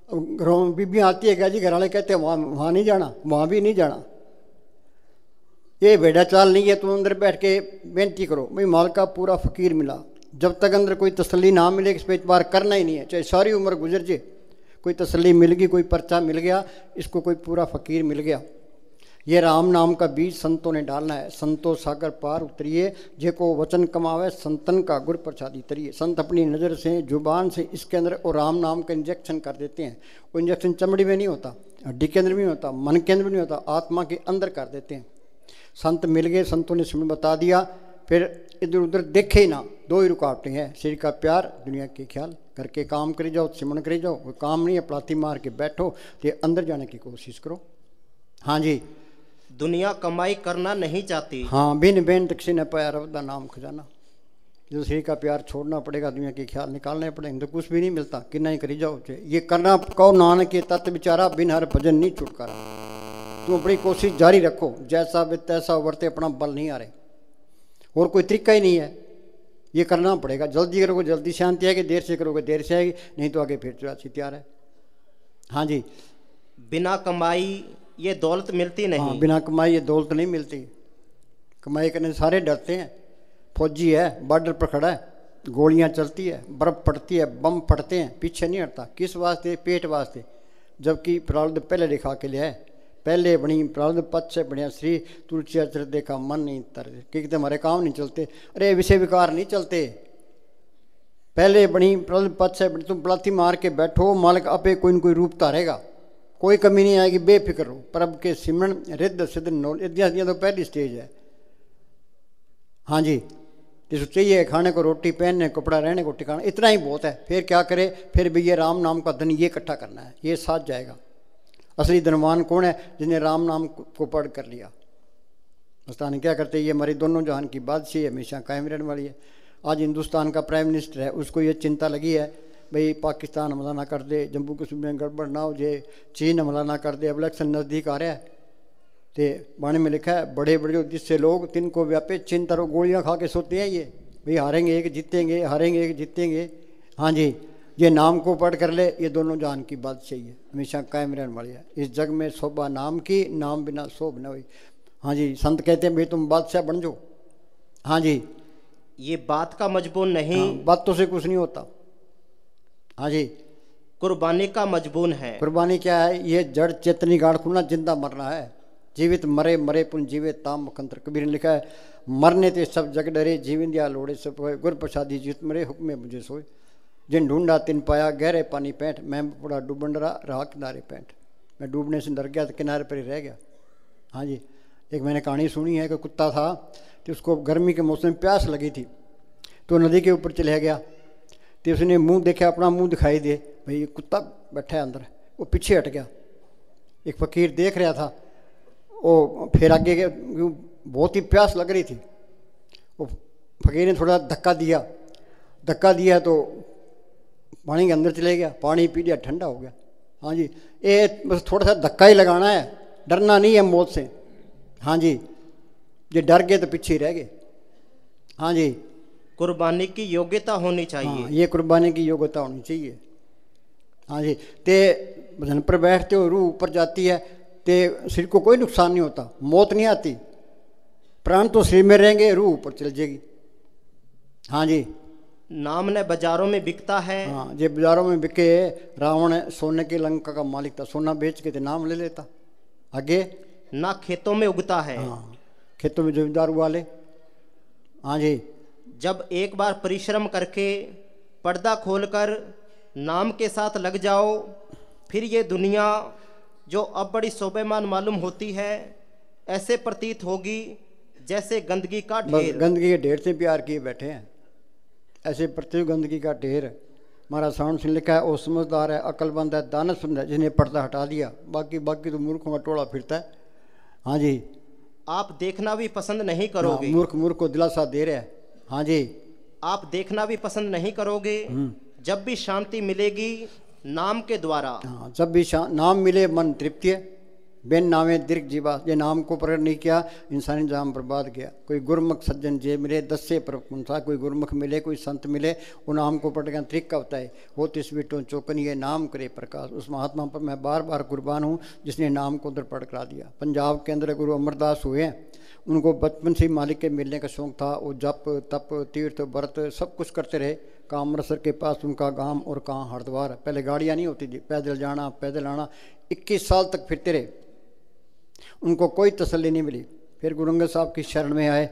Speaker 2: घरों बीबियाँ आती है, क्या जी घर वाले कहते हैं वहाँ नहीं जाना, वहाँ भी नहीं जाना। ये बेड़ा चाल नहीं है। तुम अंदर बैठ के बेनती करो, भाई माल का पूरा फ़कीर मिला। जब तक अंदर कोई तसल्ली ना मिले, इस पर एतबार करना ही नहीं है। चाहे सारी उम्र गुजर जाए, कोई तसल्ली मिल गई, कोई पर्चा मिल गया, इसको कोई पूरा फ़कीर मिल गया। ये राम नाम का बीज संतों ने डालना है। संतों सागर पार उतरिए, जे को वचन कमावे संतन का गुर प्रसादी तरिए। संत अपनी नज़र से जुबान से इसके अंदर और राम नाम का इंजेक्शन कर देते हैं। वो इंजेक्शन चमड़ी में नहीं होता, हड्डी के अंदर भी नहीं होता, मन के अंदर भी नहीं होता, आत्मा के अंदर कर देते हैं। संत मिल गए, संतों ने सिमरन बता दिया, फिर इधर उधर देखे ही ना। 2 ही रुकावटें हैं, शरीर का प्यार, दुनिया के ख्याल। करके काम करी जाओ, सिमरन करी जाओ। कोई काम नहीं है, पलाती मार के बैठो, तो अंदर जाने की कोशिश करो। हाँ जी,
Speaker 3: दुनिया कमाई करना नहीं चाहती।
Speaker 2: हाँ, बिन बेनत किसी ने पाया रब दा नाम खजाना। जो शरीर का प्यार छोड़ना पड़ेगा, दुनिया के ख्याल निकालने पड़ेंगे, तो कुछ भी नहीं मिलता। कितना ही करी जाओ ये करना कहो नानक के तत्त विचारा, बिन हर भजन नहीं छुटकारा। तुम अपनी कोशिश जारी रखो, जैसा भी तैसा वर्ते, अपना बल नहीं आ रहे, और कोई तरीका ही नहीं है। ये करना पड़ेगा। जल्दी करोगे जल्दी शांति आएगी, देर से करोगे देर से आएगी, नहीं तो आगे फिर चुरासी तैयार है। हाँ जी,
Speaker 3: बिना कमाई ये दौलत मिलती नहीं।
Speaker 2: हाँ, बिना कमाई ये दौलत नहीं मिलती। कमाई करने से सारे डरते हैं। फौजी है, बॉर्डर पर खड़ा है, गोलियां चलती है, बर्फ पड़ती है, बम पड़ते हैं, पीछे नहीं हटता। किस वास्ते? पेट वास्ते। जबकि प्रारब्ध पहले दिखा के लिया है। पहले बनी प्रारब्ध पद से बढ़िया श्री तुलसी अचर देखा मन नहीं तर, क्योंकि हमारे काम नहीं चलते। अरे विषय विकार नहीं चलते। पहले बनी प्रारब्ध पद से बनी, तुम पलाथी मार के बैठो, मालिक आपे कोई न कोई रूप तारेगा, कोई कमी नहीं आएगी, बेफिक्र हो। प्रभ के सिमरन रिद्ध सिद्ध नौल, इतिहास तो पहली स्टेज है। हाँ जी, जिसको चाहिए खाने को रोटी, पहनने कपड़ा, रहने को ठिकाना, इतना ही बहुत है। फिर क्या करे? फिर भी ये राम नाम का धन ये इकट्ठा करना है, ये साथ जाएगा। असली धनवान कौन है? जिसने राम नाम को पढ़ कर लिया। मस्तान क्या करते? ये हमारी दोनों जहान की बादशाही हमेशा कायम रहने वाली है। आज हिंदुस्तान का प्राइम मिनिस्टर है, उसको ये चिंता लगी है भाई पाकिस्तान हमला ना कर दे, जम्मू कश्मीर में गड़बड़ ना हो जाए, चीन हमला ना कर दे। अब इलेक्शन नज़दीक आ रहा है, तो बाणी में लिखा है बड़े बड़े जिससे लोग तिनको व्यापे चिंता, गोलियां खा के सोते हैं ये भाई हारेंगे एक जीतेंगे, हारेंगे एक जीतेंगे। हाँ जी, ये नाम को पढ़ कर ले, ये दोनों जान की बात सही है, हमेशा कायम रहने वाली है। इस जग में शोभा नाम की, नाम बिना शोभ न हुई। हाँ जी, संत कहते हैं भाई तुम बादशाह बन जाओ। हाँ जी,
Speaker 3: ये बात का मजबून नहीं।
Speaker 2: हाँ, बातों से कुछ नहीं होता। हाँ जी,
Speaker 3: कुर्बानी का मजबून है।
Speaker 2: कुर्बानी क्या है? ये जड़ चेतनी गाड़ खुलना, जिंदा मरना है। जीवित मरे, मरे पुन जीवे ताम मुखंतर। कबीर ने लिखा है मरने ते सब जग डरे, जीवन दिया लोड़े सब होए, गुर प्रसादी जीत मरे, हुक्मे मुझे सोए। जिन ढूंढा तिन पाया, गहरे पानी पैंठ, मैं पड़ा डूबन रहा किनारे पैंठ। मैं डूबने से डर गया तो किनारे पर ही रह गया। हाँ जी, एक मैंने कहानी सुनी है कि कुत्ता था, तो उसको गर्मी के मौसम में प्यास लगी थी, तो नदी के ऊपर चले गया। तो उसने मुंह देखा, अपना मुंह दिखाई दे, भाई ये कुत्ता बैठा है अंदर, वो पीछे हट गया। एक फकीर देख रहा था, वो फिर आगे के, बहुत ही प्यास लग रही थी। वो फकीर ने थोड़ा धक्का दिया तो पानी के अंदर चले गया, पानी पी लिया, ठंडा हो गया। हाँ जी, ये बस थोड़ा सा धक्का ही लगाना है, डरना नहीं है मौत से। हाँ जी, ये डर गए तो पीछे ही रह गए। हाँ जी,
Speaker 3: कुर्बानी की योग्यता होनी चाहिए।
Speaker 2: हाँ, ये कुर्बानी की योग्यता होनी चाहिए। हाँ जी, ते भजन पर बैठते हो, रूह ऊपर जाती है, ते शरीर को कोई नुकसान नहीं होता, मौत नहीं आती, प्राण तो शरीर में रहेंगे, रूह ऊपर चल जाएगी। हाँ जी,
Speaker 3: नाम ने बाजारों में बिकता है।
Speaker 2: हाँ, ये बाजारों में बिके। रावण सोने की लंका का मालिक था, सोना बेच के नाम ले लेता। आगे
Speaker 3: ना खेतों में उगता है।
Speaker 2: हाँ, खेतों में जमींदार वाले। हाँ जी,
Speaker 3: जब एक बार परिश्रम करके पर्दा खोलकर नाम के साथ लग जाओ, फिर ये दुनिया जो अब बड़ी शोभेमान मालूम होती है, ऐसे प्रतीत होगी जैसे गंदगी का ढेर।
Speaker 2: गंदगी के ढेर से प्यार किए बैठे हैं, ऐसे प्रत्येक गंदगी का ढेर। हमारा साउंड से लिखा है, वो समझदार है, अक्लमंद है, दानशमंद है, जिसने पर्दा हटा दिया, बाकी तो मूर्खों का टोला फिरता है। हाँ जी,
Speaker 3: आप देखना भी पसंद नहीं करोगे।
Speaker 2: मूर्ख को दिलासा दे रहा है। हाँ जी,
Speaker 3: आप देखना भी पसंद नहीं करोगे जब भी शांति मिलेगी नाम के द्वारा।
Speaker 2: हाँ, जब भी नाम मिले मन तृप्ति है, बिन नामे दीर्घ जीवा। ये नाम को प्रकट नहीं किया, इंसानी जाम बर्बाद गया। कोई गुरमुख सज्जन जे मिले, 10 से प्रपुंसा। कोई गुरमुख मिले, कोई संत मिले, वो नाम को पढ़ का तरीका होता है। हो तिस बिटो चौकन ये नाम करे प्रकाश। उस महात्मा पर मैं बार बार कुर्बान हूँ जिसने नाम को उधर पढ़ करा दिया। पंजाब के अंदर गुरु अमरदास हुए हैं, उनको बचपन से मालिक के मिलने का शौक था। वो जप तप तीर्थ व्रत सब कुछ करते रहे। कहाँ अमृतसर के पास उनका गांव और कहाँ हरिद्वार। पहले गाड़ियाँ नहीं होती थी, पैदल जाना पैदल आना। 21 साल तक फिरते रहे, उनको कोई तसल्ली नहीं मिली। फिर गुरु अंगद साहब की शरण में आए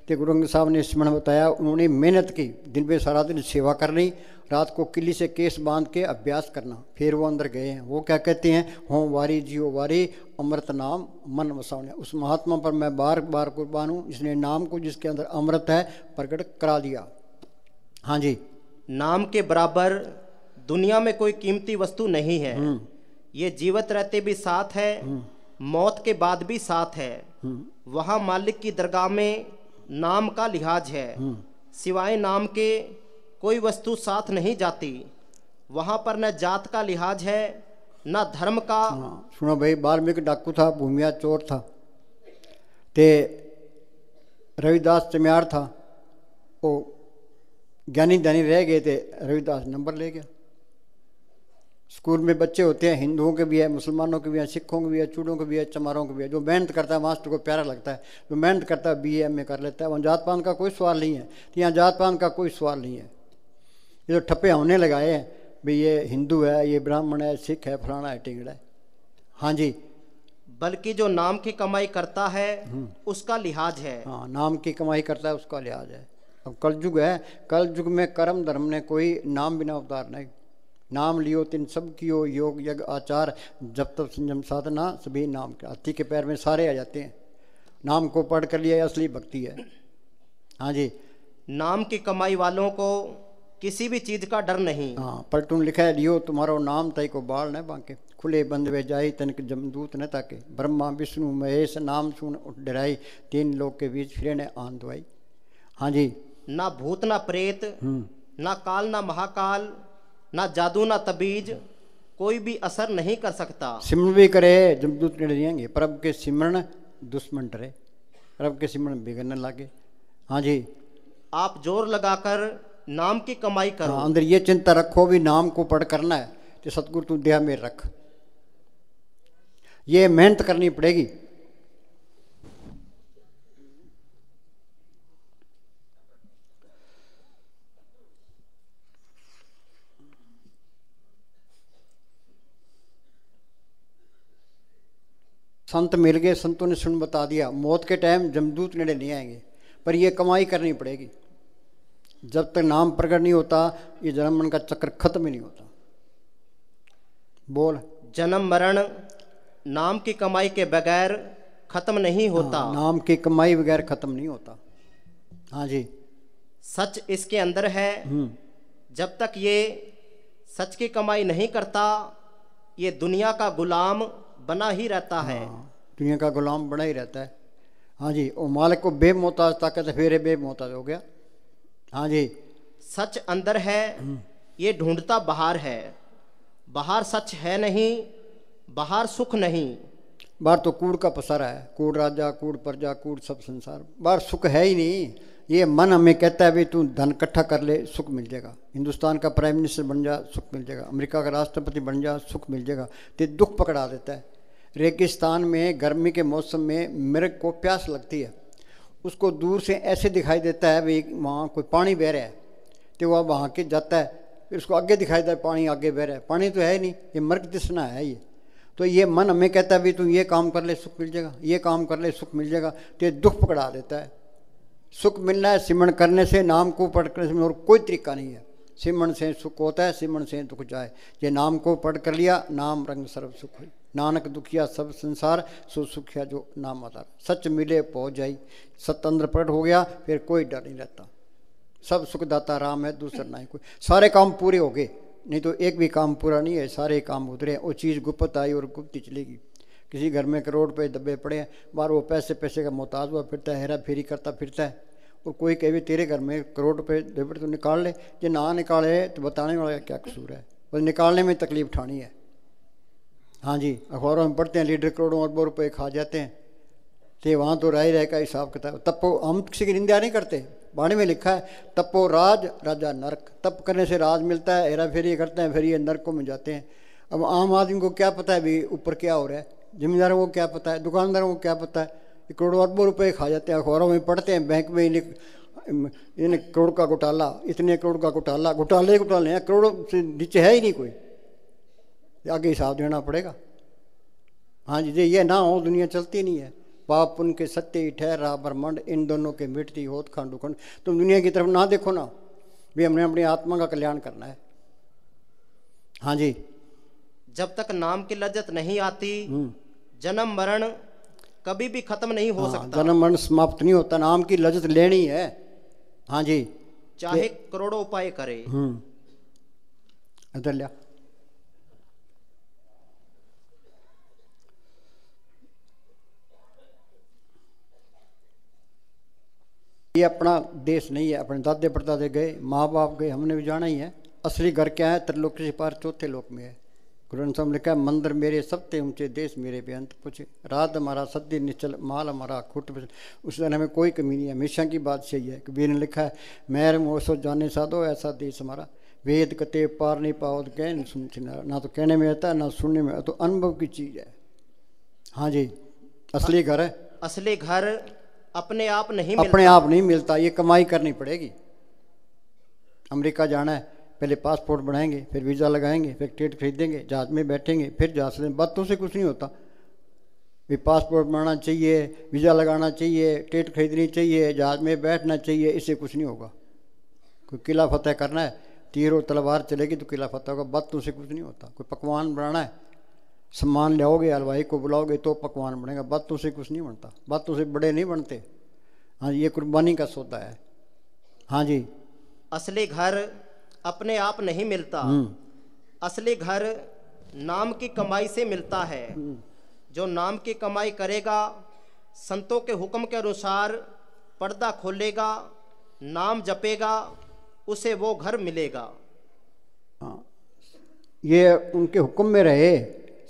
Speaker 2: तो गुरु अंगद साहब ने स्मरण बताया। उन्होंने मेहनत की, दिन पे सारा दिन सेवा करनी, रात को किली से केस बांध के अभ्यास करना। फिर वो अंदर गए हैं। वो क्या कहते हैं, हों वारी जियो वारी अमृत नाम मन वसावने। उस महात्मा पर मैं बार बार कुर्बान हूँ जिसने नाम को, जिसके अंदर अमृत है, प्रकट करा दिया। हाँ जी,
Speaker 3: नाम के बराबर दुनिया में कोई कीमती वस्तु नहीं है। ये जीवित रहते भी साथ है, मौत के बाद भी साथ है। वहाँ मालिक की दरगाह में नाम का लिहाज है, सिवाय नाम के कोई वस्तु साथ नहीं जाती। वहाँ पर न जात का लिहाज है न धर्म का।
Speaker 2: सुनो भाई, वाल्मीकि डाकू था, भूमिया चोर था, ते रविदास चम्यार था, वो ज्ञानी ध्यानी रह गए थे, रविदास नंबर ले गया। स्कूल में बच्चे होते हैं, हिंदुओं के भी है, मुसलमानों के भी है, सिखों के भी है, चूड़ों के भी है, चमारों के भी है। जो मेहनत करता है मास्टर को प्यारा लगता है, जो मेहनत करता है BA MA कर लेता है। वहाँ जात पात का कोई सवाल नहीं है, तो यहाँ जात पात का कोई सवाल नहीं है। ये जो ठप्पे हमने लगाए हैं भाई, ये हिंदू है, ये ब्राह्मण है, सिख है, फलाना है, टिंगड़ा है। हाँ जी,
Speaker 3: बल्कि जो नाम की कमाई करता है उसका लिहाज है।
Speaker 2: हाँ, नाम की कमाई करता है उसका लिहाज है। अब कलयुग है, कलयुग में कर्म धर्म ने कोई नाम बिना उतार नहीं। नाम लियो तिन सब कियो, योग यज्ञ आचार, जब तक संयम साधना, सभी नाम के। हाथी के पैर में सारे आ जाते हैं। नाम को पढ़ कर लिया, असली भक्ति है। हाँ जी,
Speaker 3: नाम की कमाई वालों को किसी भी चीज का डर नहीं।
Speaker 2: हाँ, पलटून लिखा है, लियो तुम्हारो नाम तय को बाल न बांके, खुले बंद वे जाई तनिक जमदूत न ताके, ब्रह्मा विष्णु महेश नाम सुन उठ डराई, तीन लोग के बीच फिरे ने आन दुआई। हाँ जी,
Speaker 3: ना भूत ना प्रेत, ना काल ना महाकाल, ना जादू ना तबीज, कोई भी असर नहीं कर सकता।
Speaker 2: सिमरन भी करे जमदूत ने डरेंगे, प्रभु के सिमरन दुश्मन डरे, प्रभु के सिमरन बिगड़ने लागे। हाँ जी,
Speaker 3: आप जोर लगाकर नाम की कमाई करो।
Speaker 2: हाँ, अंदर ये चिंता रखो भी नाम को पढ़ करना है तो सतगुरु तू देह में रख। ये मेहनत करनी पड़ेगी। संत मिल गए, संतों ने सुन बता दिया, मौत के टाइम जमदूत नेड़े नहीं आएंगे, पर ये कमाई करनी पड़ेगी। जब तक नाम प्रकट नहीं होता, ये जन्म मरण का चक्र खत्म ही नहीं होता। बोल,
Speaker 3: जन्म मरण नाम की कमाई के बगैर खत्म नहीं होता।
Speaker 2: नाम की कमाई बगैर खत्म नहीं होता। हाँ जी,
Speaker 3: सच इसके अंदर है। जब तक ये सच की कमाई नहीं करता, ये दुनिया का गुलाम बना ही रहता है।
Speaker 2: दुनिया का गुलाम बना ही रहता है। हाँ जी, वो मालिक को बेमोहताज ताकत फेरे बेमोहताज हो गया। हाँ जी,
Speaker 3: सच अंदर है, ये ढूंढता बाहर है। बाहर सच है नहीं, बाहर सुख नहीं।
Speaker 2: बाहर तो कूड़ का पसारा है, कूड़ राजा, कूड़ प्रजा, कूड़ सब संसार। बाहर सुख है ही नहीं। ये मन हमें कहता है भी तू धन इकट्ठा कर ले, सुख मिल जाएगा। हिंदुस्तान का प्राइम मिनिस्टर बन जा, सुख मिल जाएगा। अमेरिका का राष्ट्रपति बन जा, सुख मिल जाएगा। तो दुख पकड़ा देता है। रेगिस्तान में गर्मी के मौसम में मेरे को प्यास लगती है, उसको दूर से ऐसे दिखाई देता है भाई वहाँ कोई पानी बह रहा है, तो वह वहाँ के जाता है, फिर उसको आगे दिखाई देता है पानी आगे बह रहा है। पानी तो है ही नहीं, ये मर्ग दिसना है ये। तो ये मन हमें कहता है भाई तू ये काम कर ले, सुख मिल जाएगा, ये काम कर ले, सुख मिल जाएगा। तो ये दुख पकड़ा देता है। सुख मिलना है सिमरन करने से, नाम को पढ़ कर, और कोई तरीका नहीं है। सिमरन से सुख होता है, सिमरन से दुख जाए। ये नाम को पढ़ कर लिया, नाम रंग सर्व सुख हुई। नानक दुखिया सब संसार, सो सुखिया जो नाम आधार। सच मिले पहुँच जाई, सत्य अंदर प्रकट हो गया, फिर कोई डर नहीं रहता। सब सुखदाता राम है, दूसरा नहीं कोई। सारे काम पूरे हो गए, नहीं तो एक भी काम पूरा नहीं है। सारे काम उतरे, वो चीज़ गुप्त आई और गुप्त ही चलेगी। किसी घर में करोड़ रुपये दबे पड़े हैं, बाहर वो पैसे का मोहताज हुआ फिरता है, हेरा फेरी करता फिरता है। और कोई कहे तेरे घर में करोड़ रुपये दबे तो निकाल ले, जो ना निकाले तो बताने वाला का क्या कसूर है, बस निकालने में तकलीफ उठानी है। हाँ जी, अखबारों में पढ़ते हैं लीडर करोड़ों अरबों रुपये खा जाते हैं, तो वहाँ तो राय का हिसाब किताब। तपो, हम किसी की निंदा नहीं करते, बाणी में लिखा है तपो राज राजा नरक। तप करने से राज मिलता है, हेरा फेरी करते हैं, फिर ये नरकों में जाते हैं। अब आम आदमी को क्या पता है भी ऊपर क्या हो रहा है, जिम्मेदारों को क्या पता है, दुकानदारों को क्या पता है। करोड़ों अरबों रुपये खा जाते हैं, अखबारों में पढ़ते हैं, बैंक में इन्हें करोड़ का घोटाला, इतने करोड़ का घोटाला, घोटाले हैं, करोड़ों से नीचे है ही नहीं कोई। आगे हिसाब देना पड़ेगा। हाँ जी, ये ना हो दुनिया चलती नहीं है। पाप पुण्य के सत्य ही ठहर रहा ब्रह्मांड, इन दोनों के मिटती होत खंड उखंड। तुम दुनिया की तरफ ना देखो ना, भी हमने अपनी आत्मा का कल्याण करना है। हाँ जी,
Speaker 3: जब तक नाम की लज्जत नहीं आती, जन्म मरण कभी भी खत्म नहीं हो सकता।
Speaker 2: जन्म मरण समाप्त नहीं होता, नाम की लज्जत लेनी है। हाँ जी,
Speaker 3: चाहे करोड़ों उपाय करे।
Speaker 2: इधर लिया। ये अपना देश नहीं है, अपने दादे परदादे गए, माँ बाप गए, हमने भी जाना ही है। असली घर क्या है? त्रिलोक से पार चौथे लोक में है। गुरु ग्रंथ साहब ने लिखा है, मंदिर मेरे सबते ऊंचे, देश मेरे बेअंत पूछे, रात हमारा सद्य निश्चल, माल हमारा खुट। उस दिन हमें कोई कमी नहीं है, हमेशा की बात सही है। कबीर ने लिखा है, मैर मोसो जाने साधो, ऐसा देश हमारा, वेद कते पार नहीं पाओ तो कह सुन, ना तो कहने में आता है ना सुनने में, तो अनुभव की चीज़ है। हाँ जी, असली घर है।
Speaker 3: असली घर अपने आप नहीं मिलता,
Speaker 2: अपने आप नहीं मिलता, ये कमाई करनी पड़ेगी। अमेरिका जाना है, पहले पासपोर्ट बनाएंगे, फिर वीज़ा लगाएंगे, फिर टिकट खरीदेंगे, जहाज में बैठेंगे, फिर जहाज से। बातों से कुछ नहीं होता। भी पासपोर्ट बनाना चाहिए, वीज़ा लगाना चाहिए, टिकट खरीदनी चाहिए, जहाज में बैठना चाहिए, इससे कुछ नहीं होगा। कोई किला फतेह करना है, तीर और तलवार चलेगी तो किला फतेह होगा, बातों से कुछ नहीं होता। कोई पकवान बनाना है, सामान लाओगे, हलवाई को बुलाओगे तो पकवान बनेगा, बातों से कुछ नहीं बनता। बातों से बड़े नहीं बनते। हाँ, ये कुर्बानी का सौदा है। हाँ जी,
Speaker 3: असली घर अपने आप नहीं मिलता, असली घर नाम की कमाई से मिलता है। जो नाम की कमाई करेगा, संतों के हुक्म के अनुसार पर्दा खोलेगा, नाम जपेगा, उसे वो घर मिलेगा।
Speaker 2: हाँ, ये उनके हुक्म में रहे।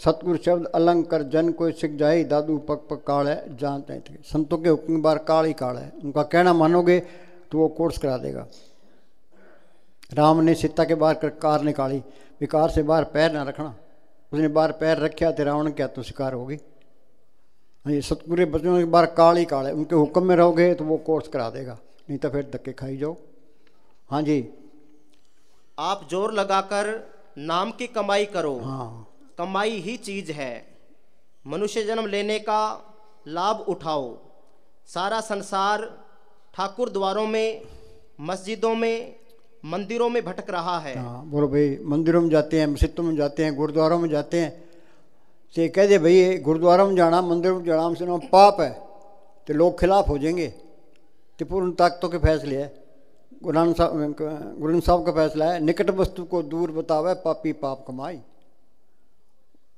Speaker 2: सतगुरु शब्द अलंकर जन कोई सिख जाए, दादू पक पक काल है जानते थे। संतों के हुक्म बार काल ही काल है, उनका कहना मानोगे तो वो कोर्स करा देगा। राम ने सीता के बाहर कर कार निकाली, विकार से बाहर पैर ना रखना, उसने बाहर पैर रखा तो रावण क्या तो शिकार होगी। ये सतगुरु बच्चों के बाहर काल ही काल है, उनके हुक्म में रहोगे तो वो कोर्स करा देगा, नहीं तो फिर धक्के खाई जाओ। हाँ जी,
Speaker 3: आप जोर लगाकर नाम की कमाई करो।
Speaker 2: हाँ,
Speaker 3: कमाई ही चीज है। मनुष्य जन्म लेने का लाभ उठाओ। सारा संसार ठाकुर द्वारों में, मस्जिदों में, मंदिरों में भटक रहा है।
Speaker 2: हाँ बोलो भाई, मंदिरों में जाते हैं, मस्जिदों में जाते हैं, गुरुद्वारों में जाते हैं, तो कह दे भाई गुरुद्वारा में जाना, मंदिर में जाना हमसे ना पाप है, तो लोग खिलाफ हो जाएंगे। तो पूर्ण ताकतों के फैसले है। गुरु ग्रंथ साहब का फैसला है, निकट वस्तु को दूर बतावे, पापी पाप कमाई।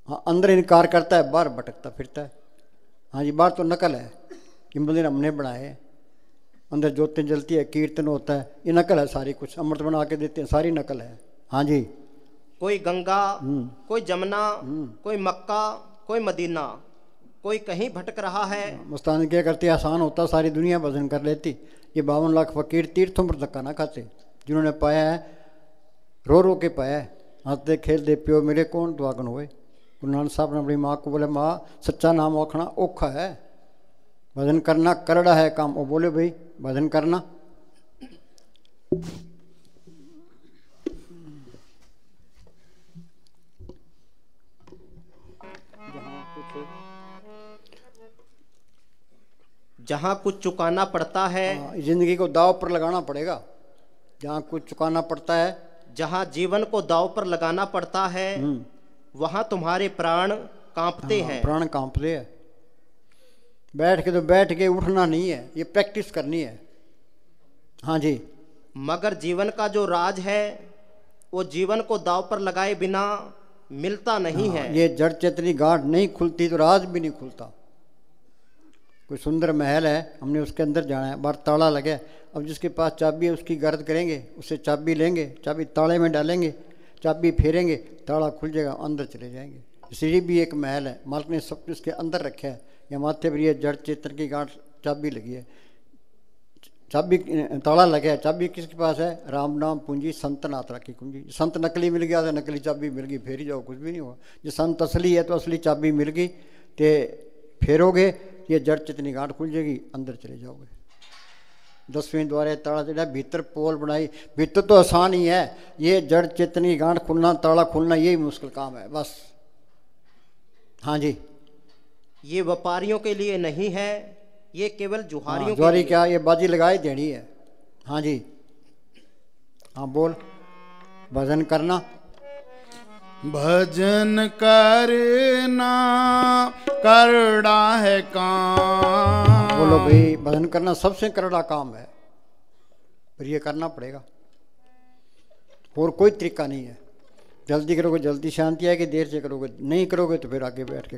Speaker 2: हाँ, अंदर इनकार करता है, बाहर भटकता फिरता है। हाँ जी, बाहर तो नकल है कि मंदिर हमने बनाए, अंदर ज्योतें जलती है, कीर्तन होता है, ये नकल है सारी। कुछ अमृत बना के देते हैं, सारी नकल है। हाँ जी,
Speaker 3: कोई गंगा, कोई जमुना, कोई मक्का, कोई मदीना, कोई कहीं भटक रहा है।
Speaker 2: मस्तान क्या करते, आसान होता, सारी दुनिया भजन कर लेती। ये 52 लाख फकीर तीर्थों पर धक्का ना खाते, जिन्होंने पाया है रो रो के पाया है। हंसते खेलते प्यो मेरे कौन दुआगन हुए। गुरु नानक साहब ने अपनी माँ को बोले, माँ सच्चा नाम आखना औखा है, भजन करना करड़ा है काम। वो बोले भाई भजन करना।
Speaker 3: जहाँ कुछ चुकाना पड़ता है,
Speaker 2: जिंदगी को दाव पर लगाना पड़ेगा। जहाँ कुछ चुकाना पड़ता है, जहाँ
Speaker 3: जीवन को दाव पर लगाना पड़ता है, वहाँ तुम्हारे प्राण कांपते हैं।
Speaker 2: प्राण कांपते हैं। बैठ के तो बैठ के उठना नहीं है, ये प्रैक्टिस करनी है। हाँ जी,
Speaker 3: मगर जीवन का जो राज है वो जीवन को दाव पर लगाए बिना मिलता नहीं है।
Speaker 2: ये जड़ चेतनी गांठ नहीं खुलती तो राज भी नहीं खुलता। कोई सुंदर महल है, हमने उसके अंदर जाना है, बाहर ताला लगे, अब जिसके पास चाबी है उसकी गर्द करेंगे, उससे चाबी लेंगे, चाबी ताले में डालेंगे, चाबी फेरेंगे, ताला खुल जाएगा, अंदर चले जाएंगे। सीढ़ी भी एक महल है, मालिक ने सब कुछ उसके अंदर रखा है। या माथे पर ये जड़ चेतन की गांठ चाबी लगी है, चाबी ताला लगा है, चाबी किसके पास है? राम नाम पूंजी संत नाथ रखी कुंजी। संत नकली मिल गया तो नकली चाबी मिल गई, फेर ही जाओ, कुछ भी नहीं हुआ। जो संत असली है तो असली चाबी मिल गई, तो फेरोगे ये जड़ चेतनी गांठ खुल जाएगी, अंदर चले जाओगे। 10वें द्वारे ताला चढ़ा, भीतर पोल बनाई। भीतर तो आसान ही है, ये जड़ चेतनी गांठ खुलना, ताला खुलना, यही मुश्किल काम है बस। हाँ जी,
Speaker 3: ये व्यापारियों के लिए नहीं है, ये केवल जुहारियों के
Speaker 2: जुहारी
Speaker 3: लिए।
Speaker 2: क्या, ये बाजी लगाई देनी है। हाँ जी, हाँ बोल, भजन करना,
Speaker 4: भजन करना करड़ा है काम।
Speaker 2: बोलो भाई, भजन करना सबसे करड़ा काम है, पर ये करना पड़ेगा, और कोई तरीका नहीं है। जल्दी करोगे जल्दी शांति आएगी, देर से करोगे नहीं करोगे तो फिर आगे बैठ के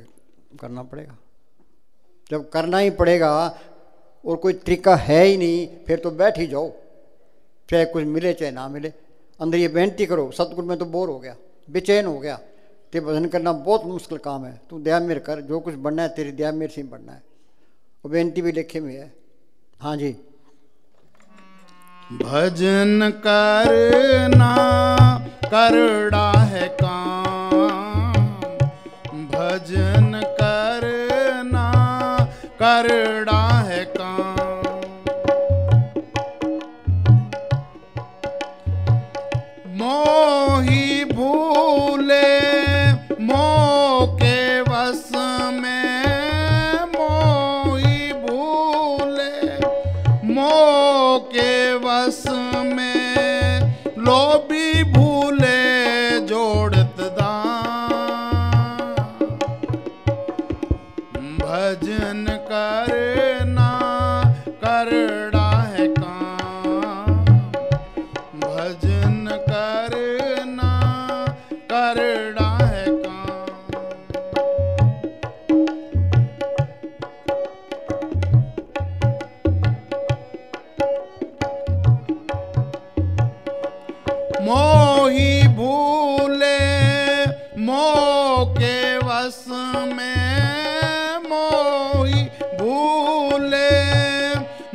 Speaker 2: करना पड़ेगा। जब करना ही पड़ेगा और कोई तरीका है ही नहीं, फिर तो बैठ ही जाओ, चाहे कुछ मिले चाहे ना मिले। अंदर ये बेनती करो, सतगुरु में तो बोर हो गया, बेचैन हो गया, ते भजन करना बहुत मुश्किल काम है, तू दया मेरे कर, जो कुछ बनना है तेरी दया मेरे से बनना है। वो बेनती भी लिखे में है। हाँ जी।
Speaker 4: भजन करना करड़ा है काम, भजन करना करड़ा है काम। मोही भूले मोह के वश में, मोही भूले मोह के वश में, लोभी भूले जोड़त दान। भजन करना करड़ा है काम, भजन करना करड़ा है काम। मोही भूले मोह के वश में, मोही भूले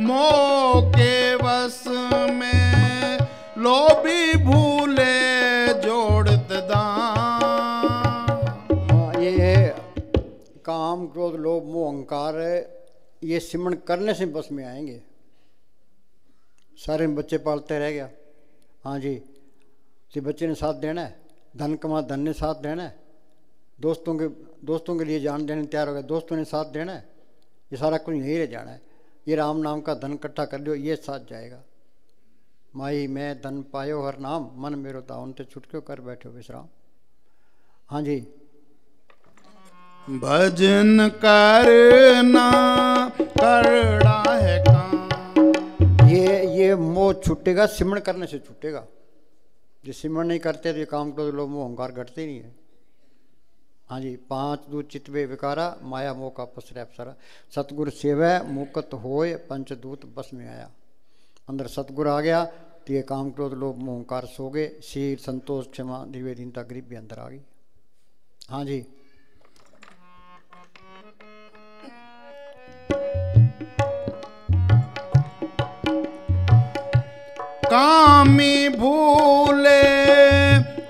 Speaker 4: मोह के वश में, लोभी भूले जोड़त दान।
Speaker 2: हाँ, ये काम क्रोध लोभ मोह अहंकार ये सिमरण करने से बस में आएंगे। सारे बच्चे पालते रह गया। हाँ जी, तो बच्चे ने साथ देना है, धन कमा धन ने साथ देना है, दोस्तों के लिए जान देने तैयार हो गया, दोस्तों ने साथ देना है, ये सारा कुछ यहीं रह जाना है। ये राम नाम का धन इकट्ठा कर लियो, ये साथ जाएगा। माई मैं धन पायो हर नाम, मन मेरो दावन ते छुटक्यो कर बैठो विश्राम। हाँ जी।
Speaker 4: भजन करना करड़ा है काम।
Speaker 2: ये मोह छूटेगा, सिमरण करने से छूटेगा। जो सिमरण नहीं करते तो ये काम क्रोध लोभ मोह अहंकार घटते ही नहीं है। हाँ जी। 5 दूत चितवे विकारा, माया मोह का पसरे अप्सरा, सतगुरु सेवै मुकत होय, पंचदूत बस में आया। अंदर सतगुरु आ गया तो ये काम क्रोध लोभ मोह अहंकार सो गए, शील संतोष क्षमा दिव्य दीनता गरीब भी अंदर आ गई। हाँ जी।
Speaker 4: कामी भूले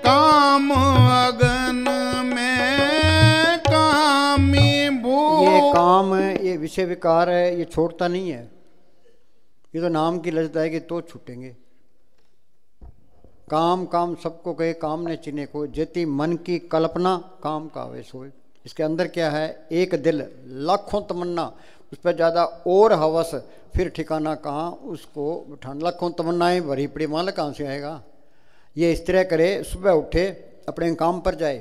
Speaker 4: काम अगन में, कामी भूल।
Speaker 2: ये काम ये विषय विकार है, ये छोड़ता नहीं है। ये तो नाम की लज्जत आएगी तो छूटेंगे। काम काम सबको कहे, काम ने चिन्हे को, जेती मन की कल्पना काम का आवेश होए। इसके अंदर क्या है? एक दिल लाखों तमन्ना, उस पर ज़्यादा और हवस, फिर ठिकाना कहाँ उसको बिठाना। लाखों तमन्नाएं भरी पड़ी, माल कहाँ से आएगा? ये इस तरह करे, सुबह उठे अपने काम पर जाए,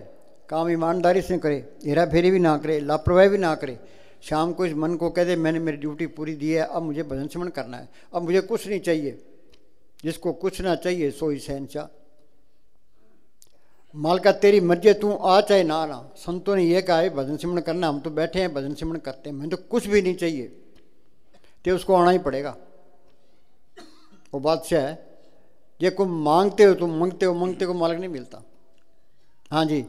Speaker 2: काम ईमानदारी से करे, हेरा फेरी भी ना करे, लापरवाही भी ना करे। शाम को इस मन को कह दे मैंने मेरी ड्यूटी पूरी दी है, अब मुझे भजन सिमरन करना है, अब मुझे कुछ नहीं चाहिए। जिसको कुछ ना चाहिए सो ही शहंशाह। मालिका तेरी मर्जी, तू आ चाहे ना आना। संतों ने यह कहा है भजन सिमरन करना, हम तो बैठे हैं भजन सिमरन करते हैं, मैं तो कुछ भी नहीं चाहिए, तो उसको आना ही पड़ेगा। वो बादशाह है, ये को मांगते हो तुम, मांगते को मालिक नहीं मिलता। हाँ जी।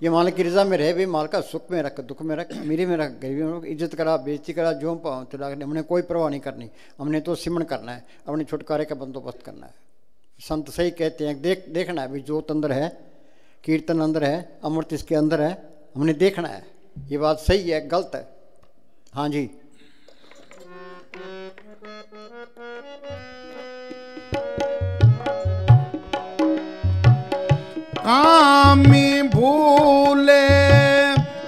Speaker 2: ये मालिक की रजा में रहे भी, मालिका सुख में रख, दुख में रख, अमीरी में रख, गरीबी में रख, इज्जत करा बेइज्जती करा, जो पाओ तो हमने कोई परवाह नहीं करनी। हमने तो सिमरन करना है, अपने छुटकारे का बंदोबस्त करना है। संत सही कहते हैं, देखना है भी जोत अंदर है, कीर्तन अंदर है, अमृत इसके अंदर है, हमने देखना है ये बात सही है गलत है। हाँ जी।
Speaker 4: कामी भूले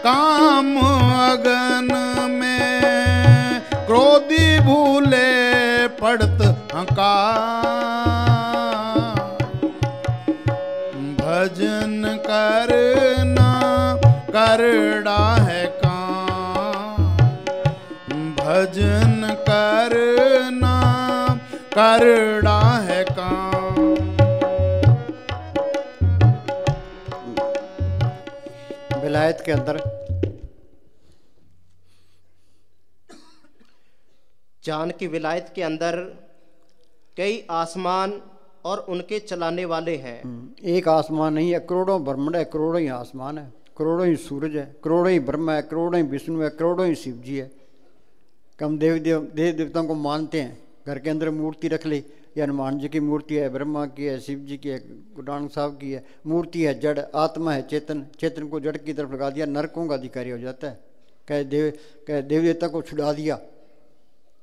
Speaker 4: काम अगन में, क्रोधी भूले पड़त हकार। भजन करना करड़ा है काम, भजन करना करड़ा है काम।
Speaker 2: विलायत के अंदर
Speaker 3: जान की विलायत के अंदर कई आसमान और उनके चलाने वाले हैं।
Speaker 2: एक आसमान नहीं है, करोड़ों ब्रह्मांड है, करोड़ों ही आसमान है, करोड़ों ही सूरज है, करोड़ों ही ब्रह्मा है, करोड़ों ही विष्णु है, करोड़ों ही शिव जी है। हम देव देवताओं को मानते हैं, घर के अंदर मूर्ति रख ली, ये हनुमान जी की मूर्ति है, ब्रह्मा की है, शिव जी की है, गुरु नानक साहब की है। मूर्ति है जड़, आत्मा है चेतन, चेतन को जड़ की तरफ लगा दिया, नरकों का अधिकारी हो जाता है। कह देव देवता को छुड़ा दिया।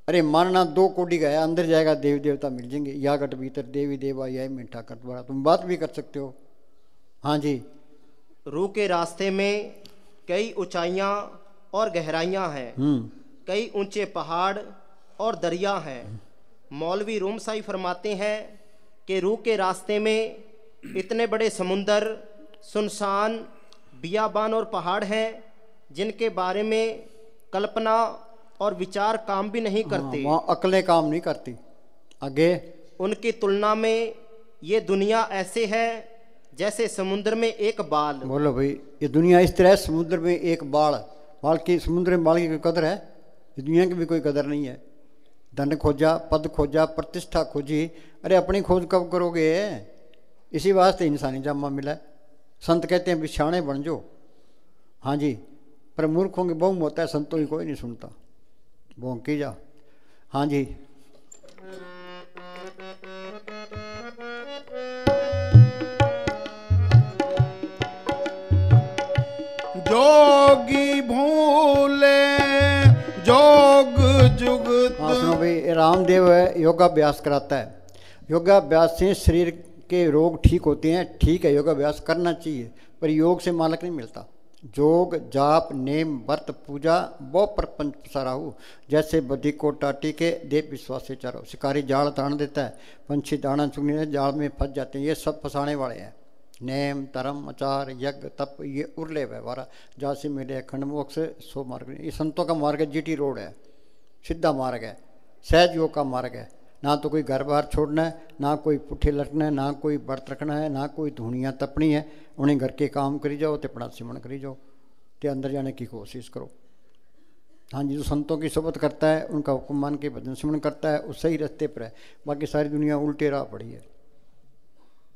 Speaker 2: अरे मानना 2 कोटि का है, अंदर जाएगा देव देवता मिल जाएंगे। या गट भीतर देवी देवा यह मीठा कट बड़ा, तुम बात भी कर सकते हो। हाँ जी।
Speaker 3: रूह के रास्ते में कई ऊंचाइयां और गहराइयां हैं, कई ऊंचे पहाड़ और दरिया हैं। मौलवी रूम साई फरमाते हैं कि रूह के रास्ते में इतने बड़े समुंदर, सुनसान बियाबान और पहाड़ हैं जिनके बारे में कल्पना और विचार काम भी नहीं करते।
Speaker 2: वहाँ अकलें काम नहीं करती। आगे
Speaker 3: उनकी तुलना में ये दुनिया ऐसे है जैसे समुद्र में एक बाल।
Speaker 2: बोलो भाई, ये दुनिया इस तरह है, समुद्र में एक बाल की, समुद्र में बाल की कोई कदर है? इस दुनिया की भी कोई कदर नहीं है। धन खोजा, पद खोजा, प्रतिष्ठा खोजी, अरे अपनी खोज कब करोगे? इसी वास्ते इंसानी जामा मिला। संत कहते हैं बिछाने बन जो। हाँ जी, पर मूर्खों की बहुम होता है, संतों की कोई नहीं सुनता। भोंकी जा। हाँ जी।
Speaker 4: जोगी भूले जोग जुगत।
Speaker 2: हाँ सुनो भाई, रामदेव है योगाभ्यास कराता है। योगाभ्यास से शरीर के रोग ठीक होते हैं। ठीक है, योगाभ्यास करना चाहिए, पर योग से मालक नहीं मिलता। जोग जाप नेम व्रत पूजा वो प्रपंच पसाराहू, जैसे बदी को टाटी के देव विश्वास से चारो। शिकारी जाल तान देता है, पंछी दाना चुगने जाल में फंस जाते हैं। ये सब फंसाने वाले हैं। नेम धर्म आचार यज्ञ तप ये उर्ले व्यवहार, जासे मिले अखंड मोक्ष सो मार्ग। ये संतों का मार्ग है, जीटी रोड है, सीधा मार्ग है, सहज योग का मार्ग है। ना तो कोई घर बाहर छोड़ना है, ना कोई पुट्ठे लटना है, ना कोई व्रत रखना है, ना कोई धुनियाँ तपनी है। उन्हें घर के काम करी जाओ, तो अपना सिमरण करी जाओ, तो अंदर जाने की कोशिश करो। हाँ जी, जो संतों की सोबत करता है, उनका हुक्म मान के भजन सिमरण करता है, वो सही रास्ते पर है। बाकी सारी दुनिया उल्टे राह पड़ी है।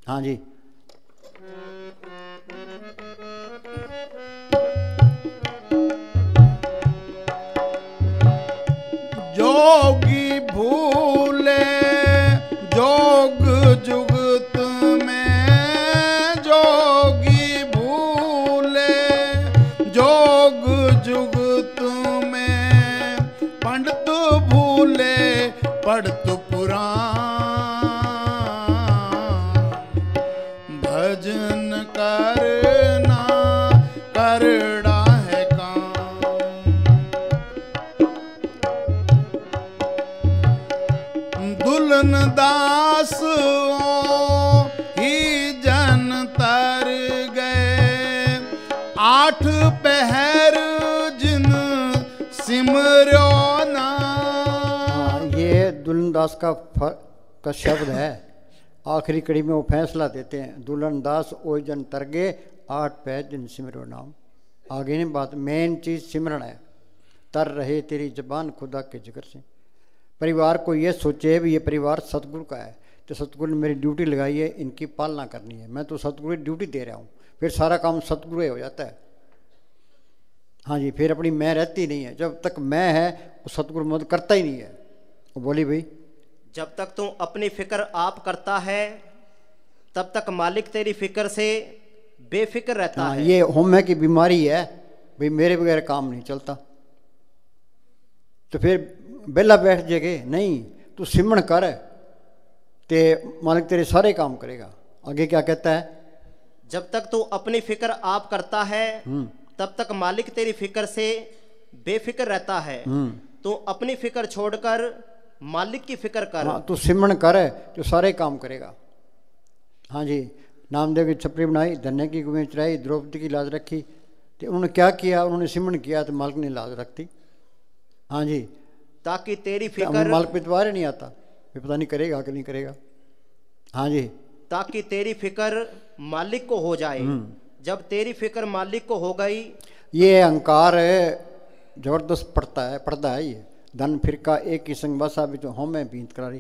Speaker 2: हाँ जी।
Speaker 4: जोगी भूले जोग जुगत में, जोगी भूले जोग जुगत में, पंडित भूले पढ़त पुराण, भजन करना करड़ा है काम। दुल्हन दास ही जन तर गए, 8 पहर जिन सिमरो ना।
Speaker 2: ये दुल्हन दास का शब्द है। आखिरी कड़ी में वो फैसला देते हैं, दुल्हन दास ओ जन तरगे 8 पैर जिन सिमरो नाम। आगे नहीं बात, मेन चीज़ सिमरण है। तर रहे तेरी जबान खुदा के जिक्र से। परिवार को ये सोचे भी ये परिवार सतगुरु का है, तो सतगुरु ने मेरी ड्यूटी लगाई है, इनकी पालना करनी है। मैं तो सतगुरु की ड्यूटी दे रहा हूँ, फिर सारा काम सतगुरु हो जाता है। हाँ जी, फिर अपनी मैं रहती नहीं है। जब तक मैं है वो सतगुरु मदद करता ही नहीं है। वो बोली भाई,
Speaker 3: जब तक तू अपनी फिक्र आप करता है तब तक मालिक तेरी फिक्र से बेफिक्र रहता
Speaker 2: हाँ,
Speaker 3: है।
Speaker 2: ये होम की बीमारी है भाई, मेरे बगैर काम नहीं चलता। तो फिर बेला बैठ जाएगे नहीं, तू सिमरण कर, ते मालिक तेरे सारे काम करेगा। आगे क्या कहता है?
Speaker 3: जब तक तू अपनी फिक्र आप करता है तब तक मालिक तेरी फिक्र से बेफिक्र रहता है। तू अपनी फिक्र छोड़कर मालिक की फिक्र कर।
Speaker 2: हाँ, तू सिमरण कर, तो सारे काम करेगा। हाँ जी, नामदेव की छपरी बनाई, धन्य की गुमें चढ़ाई, द्रौपदी की लाज रखी। तो उन्होंने क्या किया? उन्होंने सिमरण किया तो मालिक ने लाज रखती। हाँ जी,
Speaker 3: ताकि तेरी
Speaker 2: तो
Speaker 3: फिक्र,
Speaker 2: मालिक पे इतबार ही नहीं आता, ये पता नहीं करेगा कि नहीं करेगा। हाँ जी,
Speaker 3: ताकि तेरी फिक्र मालिक को हो जाए। जब तेरी फिक्र मालिक को हो गई,
Speaker 2: ये अहंकार जबरदस्त पड़ता है ये। धन फिरका एक ही संग बसा भी तो हम में बीत करारी।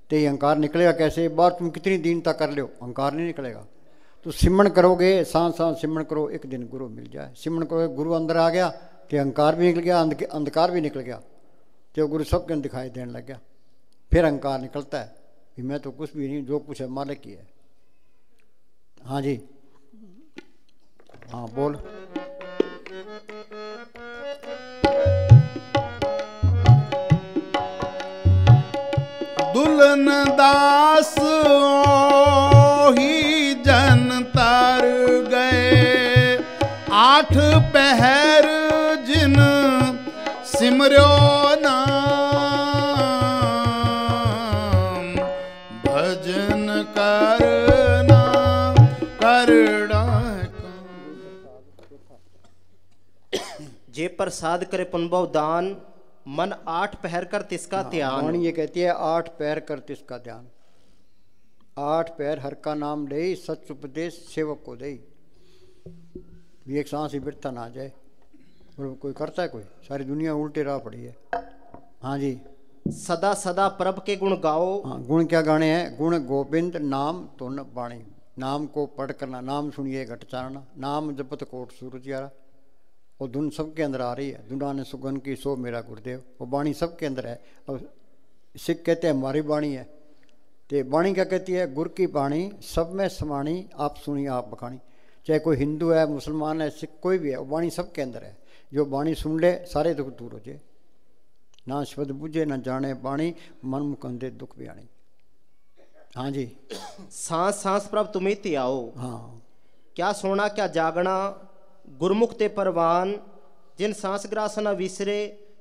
Speaker 2: तो ये अहंकार निकलेगा कैसे? बात तुम कितनी दीनता कर लो, अहंकार नहीं निकलेगा। तो सिमरण करोगे, सांस सांस सिमरण करो, एक दिन गुरु मिल जाए। सिमरण करोगे, गुरु अंदर आ गया तो अहंकार भी निकल गया, अंधकार भी निकल गया, तो गुरु सबके दिखाई देने लग गया। फिर अहंकार निकलता है कि मैं तो कुछ भी नहीं, जो कुछ है मालिक ही है। हाँ जी, हाँ बोल।
Speaker 4: दुल्हन दास ही जन तार गए, 8 पहर जिन सिमर्यो नाम, भजन करना करड़ा।
Speaker 3: जे प्रसाद करे पुनभव दान, मन 8 पहर कर तिसका ध्यान।
Speaker 2: वाणी ये कहती है 8 पैर कर तिसका ध्यान। 8 पैर हर का नाम ले, सच उपदेश सेवक को दे। भी एक सांस ही बिरता ना जाए। और कोई करता है कोई? सारी दुनिया उल्टे राह पड़ी है। हाँ जी,
Speaker 3: सदा सदा प्रभ के गुण गाओ।
Speaker 2: हाँ, गुण क्या गाने हैं? गुण गोविंद नाम तो न बाणी। नाम को पढ़ करना, नाम सुनिए घट चारना, नाम जपत कोट सूरज यारा। और धुन सबके अंदर आ रही है, धुनाने सुगन की सो मेरा गुरुदेव। वो बाणी सबके अंदर है। और सिख कहते हैं हमारी बाणी है। तो बाणी क्या कहती है? गुर की बाणी सब में समाणी, आप सुनिए आप बखानी। चाहे कोई हिंदू है, मुसलमान है, सिख कोई भी है, वो बाणी सबके अंदर है। जो बाणी सुन ले सारे दुख दूर हो जाए। ना शब्द बुझे ना जाने बाणी, मन मुकंदे दुख बयानी। हाँ जी,
Speaker 3: सांस सांस प्रभ तुम्हें ती आओ।
Speaker 2: हाँ,
Speaker 3: क्या सोना क्या जागना, गुरमुख ते परवान, जिन सांस ग्रासना विसरे,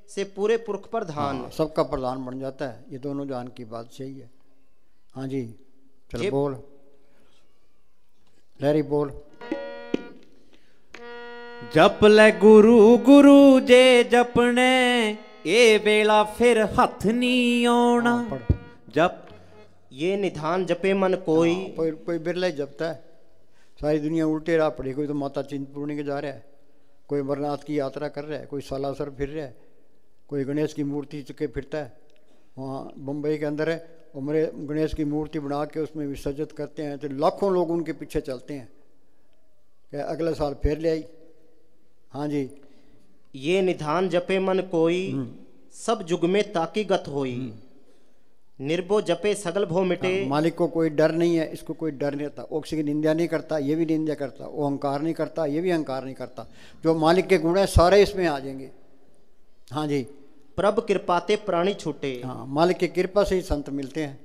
Speaker 3: से पूरे पुरख पर धान।
Speaker 2: हाँ, सबका प्रधान बन जाता है। ये दोनों जान की बात सही है। हाँ जी, चल
Speaker 3: ये-
Speaker 2: बोल लहरी बोल।
Speaker 1: जप ले गुरु गुरु जे जपने, ए वेला फिर हथ नहीं आना।
Speaker 2: हाँ, पढ़।
Speaker 1: जप
Speaker 3: ये निधान जपे मन कोई।
Speaker 2: हाँ, कोई बिरला ही जपता है। सारी दुनिया उल्टे राह पड़ी। कोई तो माता चिंतपूर्णी के जा रहा है, कोई अमरनाथ की यात्रा कर रहा है, कोई सालासर फिर रहा है, कोई गणेश की मूर्ति चुके फिरता है। वहाँ बम्बई के अंदर है, उमरे गणेश की मूर्ति बना के उसमें विसर्जित करते हैं। तो लाखों लोग उनके पीछे चलते हैं कि अगले साल फिर ले आई। हाँ जी,
Speaker 3: ये निधान जपे मन कोई, सब जुग में ताकी गत होई। निर्भो जपे सगल भो मिटे।
Speaker 2: मालिक को कोई डर नहीं है, इसको कोई डर नहीं रहता। वो किसी की निंदा नहीं करता, ये भी निंदा करता। वो अहंकार नहीं करता, ये भी अहंकार नहीं करता। जो मालिक के गुण है सारे इसमें आ जाएंगे। हाँ जी,
Speaker 3: प्रभ कृपाते प्राणी छूटे।
Speaker 2: हाँ, मालिक की कृपा से ही संत मिलते हैं।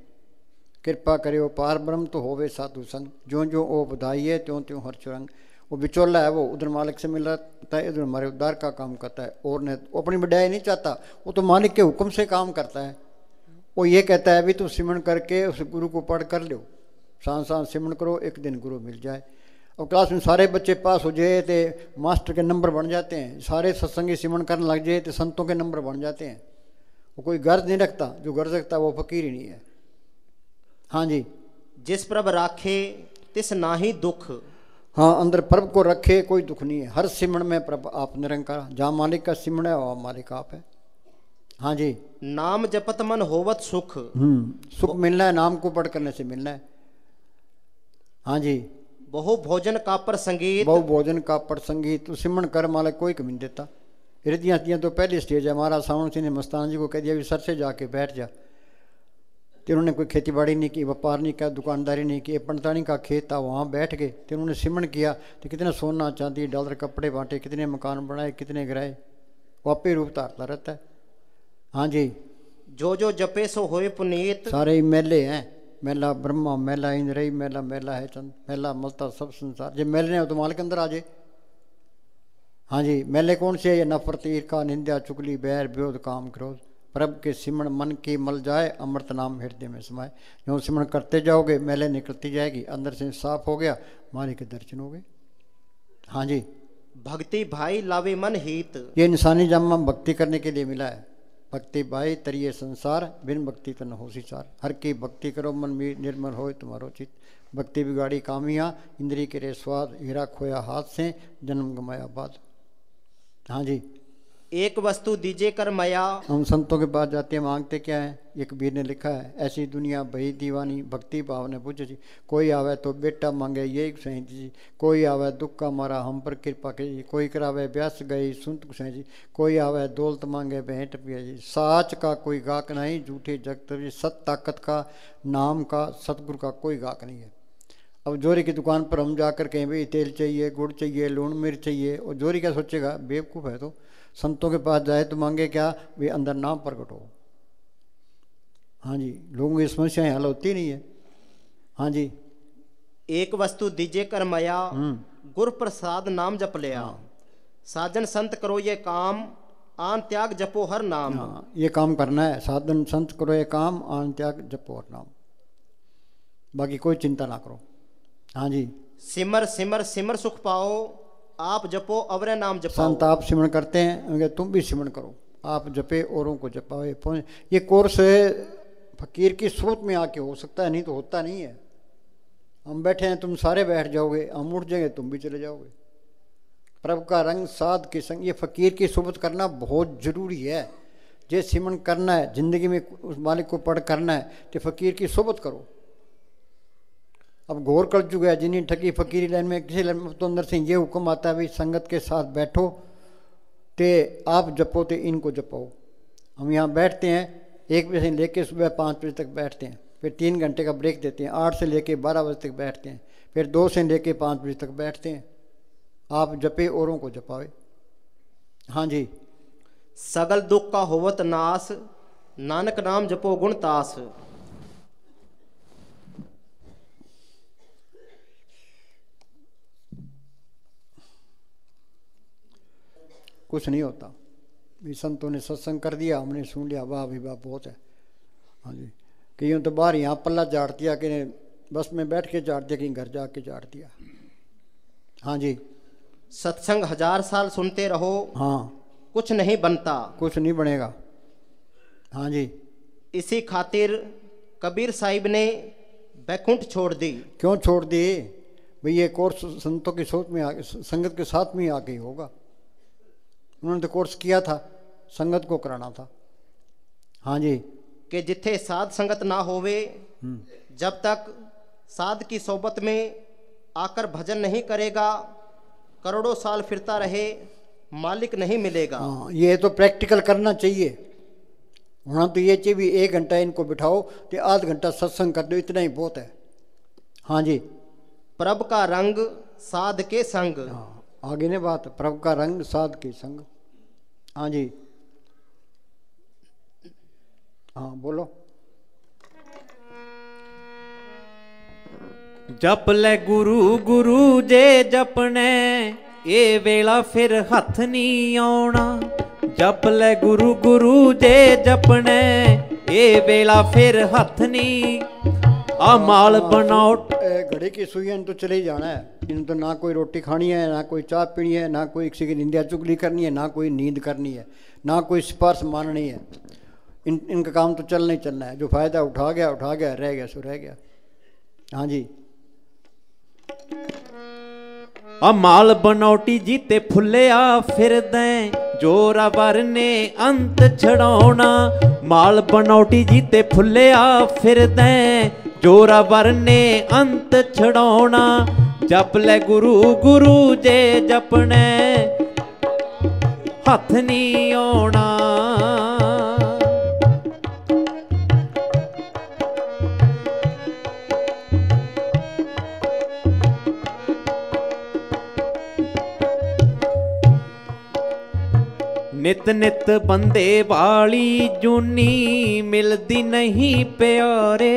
Speaker 2: कृपा करे वो पार ब्रह्म तो होवे साधु संग, जो जो वो बधाई है त्यों त्यों हर चुरंग। वो बिचौला है, वो उधर मालिक से मिल रहा है, इधर हमारे उद्धार का काम करता है। और ने वो अपनी बढ़ाई नहीं चाहता, वो तो मालिक के हुक्म से काम करता है। वो ये कहता है भी तू सिमरण करके उस गुरु को पढ़ कर लो, सांस सांस सिमरण करो, एक दिन गुरु मिल जाए। और क्लास में सारे बच्चे पास हो जाए तो मास्टर के नंबर बन जाते हैं। सारे सत्संगी सिमरण करने लग जाए तो संतों के नंबर बन जाते हैं। वो कोई गर्ज नहीं रखता, जो गर्ज रखता है वो फकीर ही नहीं है। हाँ जी,
Speaker 3: जिस प्रभ राखे तिस नाही दुख।
Speaker 2: हाँ, अंदर प्रभ को रखे कोई दुख नहीं है। हर सिमरण में प्रभ आप निरंकार, जहाँ मालिक का सिमरण है वहाँ मालिक आप है। हाँ जी,
Speaker 3: नाम जपत मन होवत सुख।
Speaker 2: सुख मिलना है, नाम को पढ़ करने से मिलना है। हाँ जी,
Speaker 3: बहु भोजन का पर संगीत।
Speaker 2: बहु भोजन का पर संगीत। तो सिमरण कर मालिक कोई कमी नहीं देता। रिद्धियाँ तो पहली स्टेज है। हमारा सावन सिंह ने मस्तान जी को कह दिया भी सर से जाके बैठ जा। तो उन्होंने कोई खेती बाड़ी नहीं की, व्यापार नहीं किया, दुकानदारी नहीं की। पंडतानी का खेत था, वहाँ बैठ गए तो उन्होंने सिमरण किया। तो कितना सोना चांदी डॉलर कपड़े बांटे, कितने मकान बनाए, कितने गिराए। वापे रूप धारता रहता है। हाँ जी,
Speaker 3: जो जो जपे सो होए पुनीत।
Speaker 2: सारे ही मेले हैं। मेला ब्रह्मा, मेला इंद्रई, मेला मेला है चंद, मेला मलता सब संसार। जब मेले हो तो मालिक अंदर आ जाए। हाँ जी, मेले कौन से है? ये नफरत, ईर्खा, निंदा, चुगली, बैर, विरोध, काम, क्रोध। प्रभ के सिमरण मन की मल जाए, अमृत नाम हृदय में समाए। जो सिमरण करते जाओगे मेले निकलती जाएगी, अंदर से साफ हो गया, मालिक के दर्शन हो गए। हाँ जी,
Speaker 3: भक्ति भाई लावे मन हित।
Speaker 2: ये इंसानी जन्म भक्ति करने के लिए मिला है। भक्ति भाई तरिए संसार, बिन भक्ति तन हो सिसार। हर की भक्ति करो मन भी निर्मल हो तुम्हारो चित। भक्ति बिगाड़ी कामिया, इंद्री के रे स्वाद। हीरा खोया हाथ से, जन्म गमाया बाद। हाँ जी,
Speaker 3: एक वस्तु दीजिए कर माया।
Speaker 2: हम संतों के पास जाते हैं, मांगते क्या है? ये कबीर ने लिखा है, ऐसी दुनिया भई दीवानी भक्ति भाव ने पूछे जी। कोई आवे तो बेटा मांगे ये सही जी, कोई आवे दुख का मारा हम पर कृपा के जी, कोई करावे ब्यास गई सुनत सही जी, कोई आवे दौलत मांगे भेंट पिया जी। साच का कोई गाक नहीं, झूठे जगत जी, सत ताकत का नाम का सतगुरु का कोई गाक नहीं है। अब जोरी की दुकान पर हम जाकर कहें भाई तेल चाहिए, गुड़ चाहिए, लून मिर्च चाहिए, और जोरी क्या सोचेगा? बेवकूफ़ है। तो संतों के पास जाए तो मांगे क्या? वे अंदर नाम प्रकट हो। हाँ जी, लोगों की समस्याएं हल होती नहीं है। हाँ जी,
Speaker 3: एक वस्तु दीजिए कर माया, गुरु प्रसाद नाम जप लिया। साजन संत करो ये काम, आन त्याग जपो हर नाम।
Speaker 2: हाँ, ये काम करना है। साधन संत करो ये काम, आन त्याग जपो हर नाम। बाकी कोई चिंता ना करो। हाँ जी,
Speaker 3: सिमर सिमर सिमर सुख पाओ, आप जपो अवरे नाम जपाओ।
Speaker 2: संत आप सिमरण करते हैं, तुम भी सिमरण करो। आप जपे औरों को जपाओ। ये कोर्स फकीर की सोच में आके हो सकता है, नहीं तो होता नहीं है। हम बैठे हैं, तुम सारे बैठ जाओगे, हम उठ जाएंगे, तुम भी चले जाओगे। प्रभु का रंग साध के संग, ये फकीर की सोबत करना बहुत जरूरी है। जे सिमरण करना है, जिंदगी में उस मालिक को पढ़ करना है तो फकीर की सोबत करो। अब घोर कर चुका है, जिन्हीं ठगी फकीरी लाइन में किसी लाइन में तो अंदर से ये हुक्म आता है भाई संगत के साथ बैठो ते आप जपो ते इनको जपाओ। हम यहाँ बैठते हैं 1 बजे से लेके सुबह 5 बजे तक बैठते हैं, फिर 3 घंटे का ब्रेक देते हैं, 8 से लेके 12 बजे तक बैठते हैं, फिर 2 से लेके 5 बजे तक बैठते हैं। आप जपे औरों को जपावे। हाँ जी,
Speaker 3: सगल दुख का होवत नाश, नानक नाम जपो गुण तास।
Speaker 2: कुछ नहीं होता। भी संतों ने सत्संग कर दिया, हमने सुन लिया, वाह भाई वाह बहुत है। हाँ जी, कईयों तो बाहर यहाँ पल्ला झाड़ दिया, कि बस में बैठ के झाड़ दिया, कहीं घर जाके झाड़ दिया। हाँ जी,
Speaker 3: सत्संग 1000 साल सुनते रहो,
Speaker 2: हाँ
Speaker 3: कुछ नहीं बनता,
Speaker 2: कुछ नहीं बनेगा। हाँ जी,
Speaker 3: इसी खातिर कबीर साहिब ने बैकुंठ छोड़ दी।
Speaker 2: क्यों छोड़ दी? भाई ये कोर्स संतों की सोच में आगे, संगत के साथ में ही आगे होगा। उन्होंने तो कोर्स किया था, संगत को कराना था। हाँ जी,
Speaker 3: कि जिथे साध संगत ना होवे, जब तक साध की सोबत में आकर भजन नहीं करेगा, करोड़ों साल फिरता रहे, मालिक नहीं मिलेगा।
Speaker 2: हाँ, ये तो प्रैक्टिकल करना चाहिए। होना तो ये चाहिए भी 1 घंटा इनको बिठाओ तो आध घंटा सत्संग कर दो, इतना ही बहुत है। हाँ जी,
Speaker 3: प्रभु का रंग साध के संग।
Speaker 2: हाँ, आगे ने बात, प्रभु का रंग साध के संग। हाँ जी, हाँ बोलो।
Speaker 1: जप ले गुरु गुरु जे जपने, ये वेला फिर हथ नहीं आउणा। जप ले गुरु गुरु जे जपने, ये वेला फिर हथ नहीं। आ माल बनाओ।
Speaker 2: घड़ी की सुइयां तो चले ही जाना है। इन तो ना कोई रोटी खानी है, ना कोई चाय पीनी है, ना कोई किसी की निंदिया चुगली करनी है, ना कोई नींद करनी है, ना कोई सिफारिश माननी है। इनका काम तो चलना ही चलना है। जो फायदा उठा गया, रह गया सो रह गया। हाँ जी,
Speaker 1: माल बनौटी जीते फुल्लिया फिर दें, जोरावर ने अंत छड़ाउना। माल बनौटी जीते फुल्लिया फिर दें, जोरावर ने अंत छड़ाउना। जप ले गुरु गुरु जे जपने, हथ नहीं आउणा। नित नित बंदे वाली जूनी मिलदी नहीं प्यारे।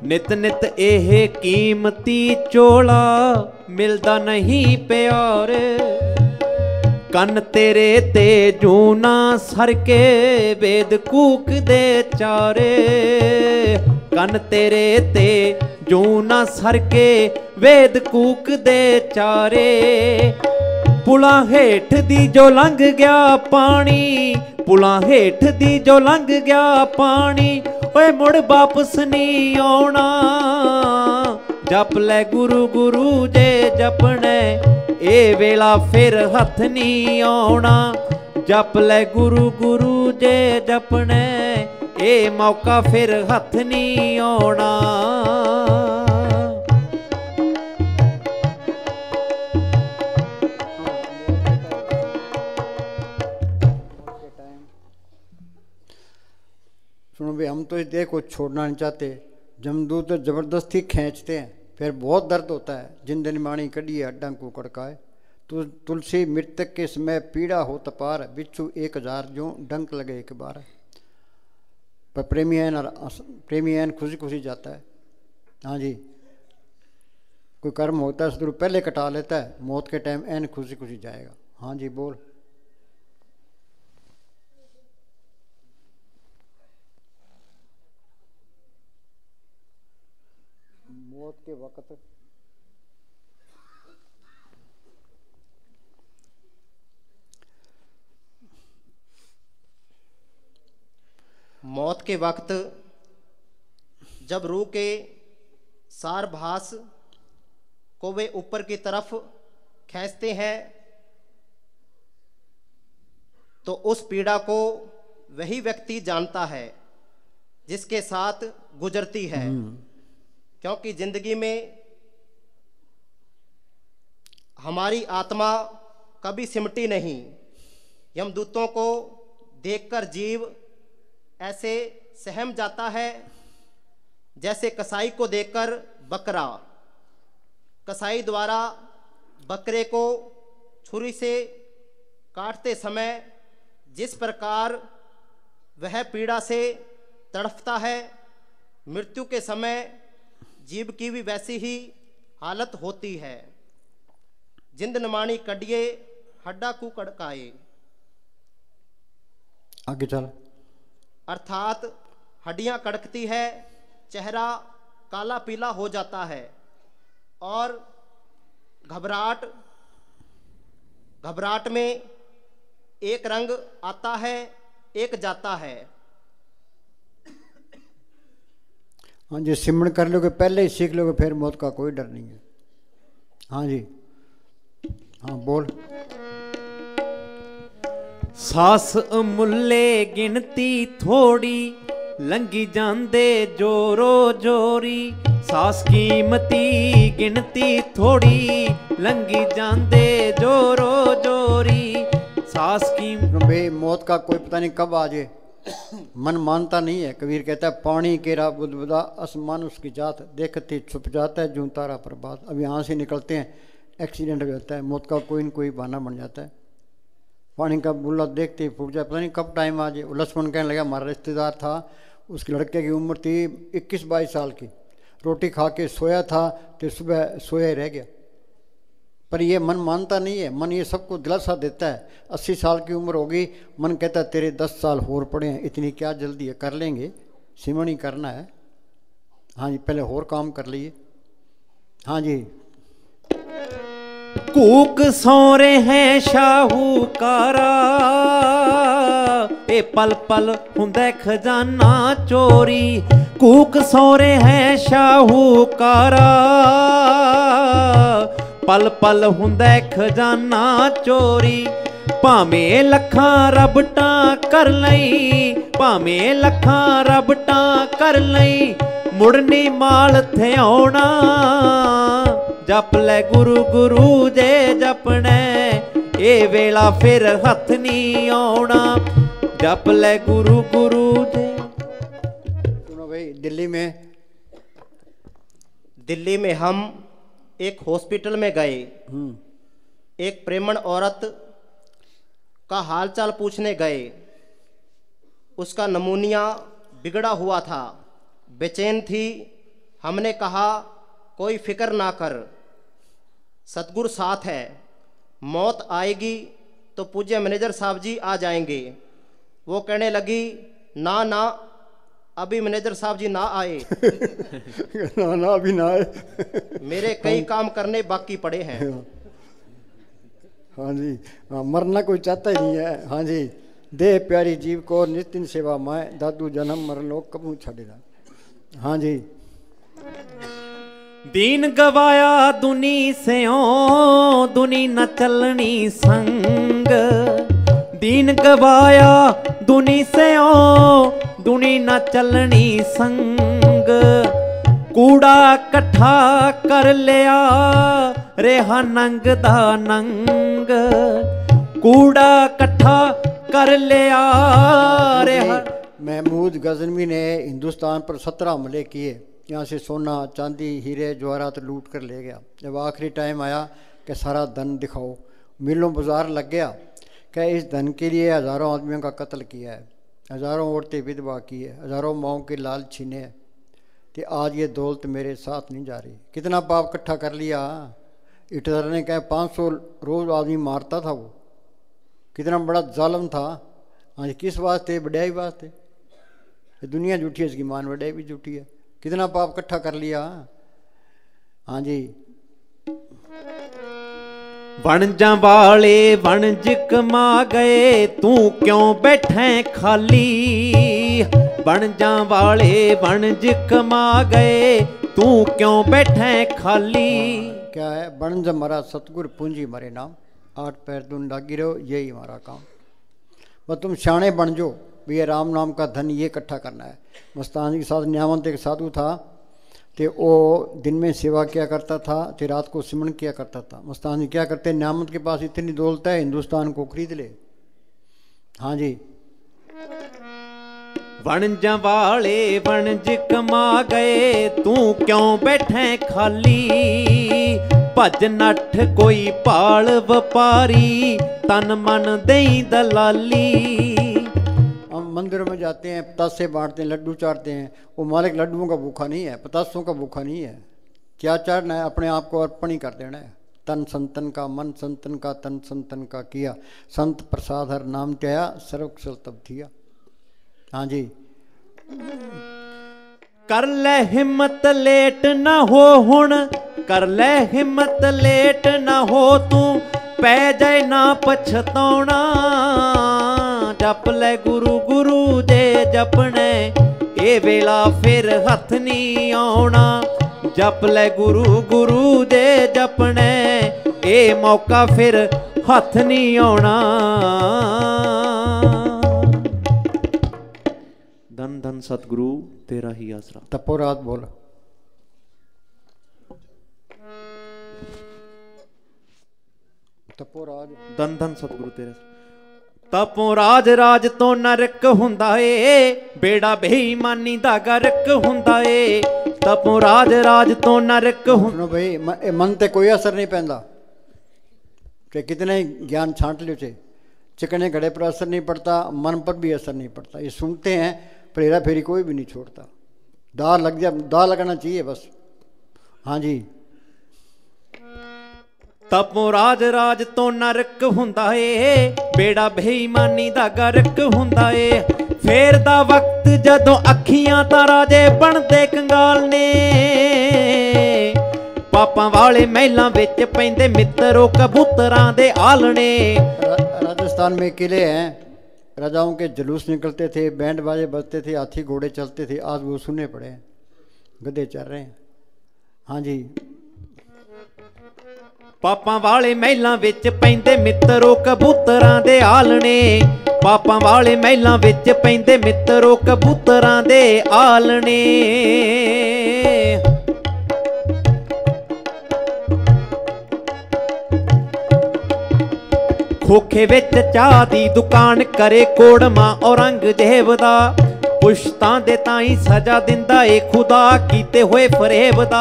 Speaker 1: नित नित एह कीमती चोला मिलदा नहीं प्यारे। कन तेरे ते जूना सर के वेद कूक दे चारे। कन तेरे ते जूना सर के वेद कूक दे चारे। पुला हेठ दी जो लंघ गया पानी, पुला हेठ दी जो लंघ गया पानी, ओए मुड़ वापस नहीं आउणा। जप ले गुरु गुरु जे जपने, ए वेला फिर हथ नहीं आउणा। जप ले गुरु गुरु जे जपने ए मौका फिर हथ नहीं आना।
Speaker 2: सुनो भाई, हम तो इस देह को छोड़ना नहीं चाहते, जमदूत तो जबरदस्ती खींचते हैं, फिर बहुत दर्द होता है। जिन दिन माणी कढ़िए अड्डा को कड़काए, तो तुलसी मृतक के समय पीड़ा हो तपार, बिच्छू 1000 जो डंक लगे एक बार। पर प्रेमी एन खुशी खुशी जाता है। हाँ जी, कोई कर्म होता है सदगुरु पहले कटा लेता है, मौत के टाइम एन खुशी खुशी जाएगा। हाँ जी बोल। मौत के वक्त
Speaker 3: मौत के वक्त जब रूह के सार भास को वे ऊपर की तरफ खींचते हैं, तो उस पीड़ा को वही व्यक्ति जानता है जिसके साथ गुजरती है। क्योंकि जिंदगी में हमारी आत्मा कभी सिमटी नहीं। यमदूतों को देखकर जीव ऐसे सहम जाता है जैसे कसाई को देखकर बकरा। कसाई द्वारा बकरे को छुरी से काटते समय जिस प्रकार वह पीड़ा से तड़फता है, मृत्यु के समय जीव की भी वैसी ही हालत होती है। जिंद नमाणी कडिए हड्डा कु कड़काए।
Speaker 2: आगे चल।
Speaker 3: अर्थात हड्डियां कड़कती है, चेहरा काला पीला हो जाता है और घबराहट में एक रंग आता है, एक जाता है।
Speaker 2: हाँ जी, सिमरन कर लोगे, पहले ही सीख लोगे, फिर मौत का कोई डर नहीं है। हाँ जी, हाँ बोल।
Speaker 1: सास अमुल्ले गिनती थोड़ी, लंघी जांदे जोरो जोरी। सास कीमती गिनती थोड़ी, लंघी जांदे जोरो जोरी। सास की
Speaker 2: भाई मौत का कोई पता नहीं कब आ जाए, मन मानता नहीं है। कबीर कहता है पानी केरा बुदबुदा, आसमान उसकी जात, देखते छुप जाता है जूं तारा प्रभात। अब यहाँ से निकलते हैं, एक्सीडेंट हो जाता है, मौत का कोई न कोई बहाना बन जाता है। पानी का बुल्ला देखते ही फूट जाए, पता नहीं कब टाइम आ जाए। लक्ष्मण कहने लगा, हमारा रिश्तेदार था, उसके लड़के की उम्र थी 21-22 साल की, रोटी खा के सोया था तो सुबह सोया ही रह गया। पर ये मन मानता नहीं है, मन ये सबको दिलासा देता है। 80 साल की उम्र होगी, मन कहता है तेरे 10 साल और पड़े हैं, इतनी क्या जल्दी है, कर लेंगे, सिमरन ही करना है। हाँ जी, पहले और काम कर लिए। हाँ जी।
Speaker 1: कूक सौरे हैं शाहूकारा, ए पल पल हुंदे खजाना चोरी। कूक सौरे हैं शाहूकारा, पल पल हुंदे खजाना चोरी। भावें लखां रबटा कर लई, भावें लखां रबटा कर लई, मुड़नी माल थे आउणा। जप ले गुरु गुरु जे जपने, ए वेला फिर हथ नहीं आउणा। जप ले गुरु गुरु जे।
Speaker 2: सुनो भाई,
Speaker 3: दिल्ली में हम एक हॉस्पिटल में गए। एक प्रेमण औरत का हालचाल पूछने गए। उसका नमूनिया बिगड़ा हुआ था, बेचैन थी। हमने कहा कोई फिक्र ना कर, सतगुरु साथ है, मौत आएगी तो पूज्य मैनेजर साहब जी आ जाएंगे। वो कहने लगी ना ना, अभी मैनेजर साहब जी ना आए।
Speaker 2: ना ना अभी ना आए।
Speaker 3: मेरे कई काम करने बाकी पड़े हैं।
Speaker 2: हाँ जी, हाँ, मरना कोई चाहता ही नहीं है। हाँ जी, दे प्यारी जीव को नितिन सेवा माए, दादू जन्म मरण लोग कबू छड़ेगा। हाँ जी।
Speaker 1: दीन गवाया दुनी से ओ, दुनी न चलनी संग। दीन गवाया दुनी से ओ दुनी न चलनी संग कूड़ा कट्ठा कर लिया रेहा नंग दा नंग कूड़ा कट्ठा कर लिया रेहा।
Speaker 2: महमूद गजनवी ने हिंदुस्तान पर 17 हमले किए, यहाँ से सोना चांदी हीरे जवाहरात लूट कर ले गया। जब आखिरी टाइम आया कि सारा धन दिखाओ, मिलों बाजार लग गया कि इस धन के लिए हज़ारों आदमियों का कत्ल किया है, हज़ारों औरतें विधवा की है, हज़ारों माओं के लाल छीने हैं, कि आज ये दौलत मेरे साथ नहीं जा रही। कितना पाप इकट्ठा कर लिया। हिटलर ने कहा 500 रोज़ आदमी मारता था, वो कितना बड़ा जालिम था। हाँ, किस वास्ते? बढ़ाई वास्ते। दुनिया झूठी है, इसकी मान बढ़ाई भी झूठी है। कितना पाप इकट्ठा कर लिया। हाँ जी।
Speaker 1: वणजा वाले वणज कमा गए तू क्यों बैठे खाली। वणजा वाले वणज कमा गए तू क्यों बैठे खाली।
Speaker 2: क्या है? वणज मरा सतगुर पूंजी मरे नाम, 8 पैर तुम लागी रहो, यही हमारा काम। बस तुम शाणे बन जो, ये राम नाम का धन ये इकट्ठा करना है। मस्तान के साथ न्यामंत एक साधु था, तो वो दिन में सेवा किया करता था, तो रात को सिमरन किया करता था। मस्तान जी क्या करते, न्यामंत के पास इतनी दौलत है, हिंदुस्तान को खरीद ले। हाँ जी।
Speaker 1: वणजा वाले वणज कमा गए तू क्यों बैठे खाली। भज नठ कोई पाल व्यापारी तन मन देई दलाली।
Speaker 2: हम मंदिरों में जाते हैं, पतासे बांटते हैं, लड्डू चाटते हैं। वो मालिक लड्डुओं का भूखा नहीं है, पतासों का भूखा नहीं है। क्या चाटना है? अपने आप को अर्पण ही कर देना है। तन संतन का, मन संतन का, तन संतन का किया। संत प्रसाद हर नाम त्याया, सर्व कुशल तब थिया। हाँ जी।
Speaker 1: कर ले हिम्मत लेट ना हो हुण, कर ले हिम्मत लेट ना हो तू, पै जाए ना पछताउणा। जप ले गुरु गुरु जे जपने, ए वेला फिर हथ नहीं आउणा। जप ले गुरु गुरु जे जपने, ए मौका फिर हथ नहीं आउणा। धन धन सतगुरु तेरा ही आसरा।
Speaker 2: तपोरात बोल। तपोराज।
Speaker 1: धन धन सतगुरु तेरा। तपों राज राज तो नरक हुंदा ए, बेड़ा बेईमानी दा गरक हुंदा ए। तपों राज राज तो नरक हुंदा।
Speaker 2: भाई मन ते कोई असर नहीं पैंदा, चाहे कितने ही ज्ञान छांट लो, चाहे चिकने घड़े पर असर नहीं पड़ता, मन पर भी असर नहीं पड़ता। ये सुनते हैं पर हेरा फेरी कोई भी नहीं छोड़ता। दाल लग जाए, दाल लगाना चाहिए बस। हाँ जी।
Speaker 1: तपों राज राज तो नरक हुंदा ए, बेड़ा बेईमानी दा गरक हुंदा ए। फेर दा वक्त जदों अखियां तां राजे बनदे कंगाल ने, पापां वाले महलां विच पैंदे मित्रो कबूतरां दे आलने।
Speaker 2: राजस्थान में किले हैं, राजाओं के जुलूस निकलते थे, बैंड बाजे बजते थे, हाथी घोड़े चलते थे। आज वो सुनने पड़े हैं, गधे चल रहे हैं। हाँ जी।
Speaker 1: पापां वाले महलां विच पैंदे मित्रो कबूतरां दे आलने। पापां वाले महलां विच पैंदे मित्रो कबूतरां दे आलने। खोखे विच चाह दी दुकान करे कोड़मा औरंगजेब दा। पुश्तां दे ताईं सजा दिंदा ए खुदा कीते होए फरेब दा।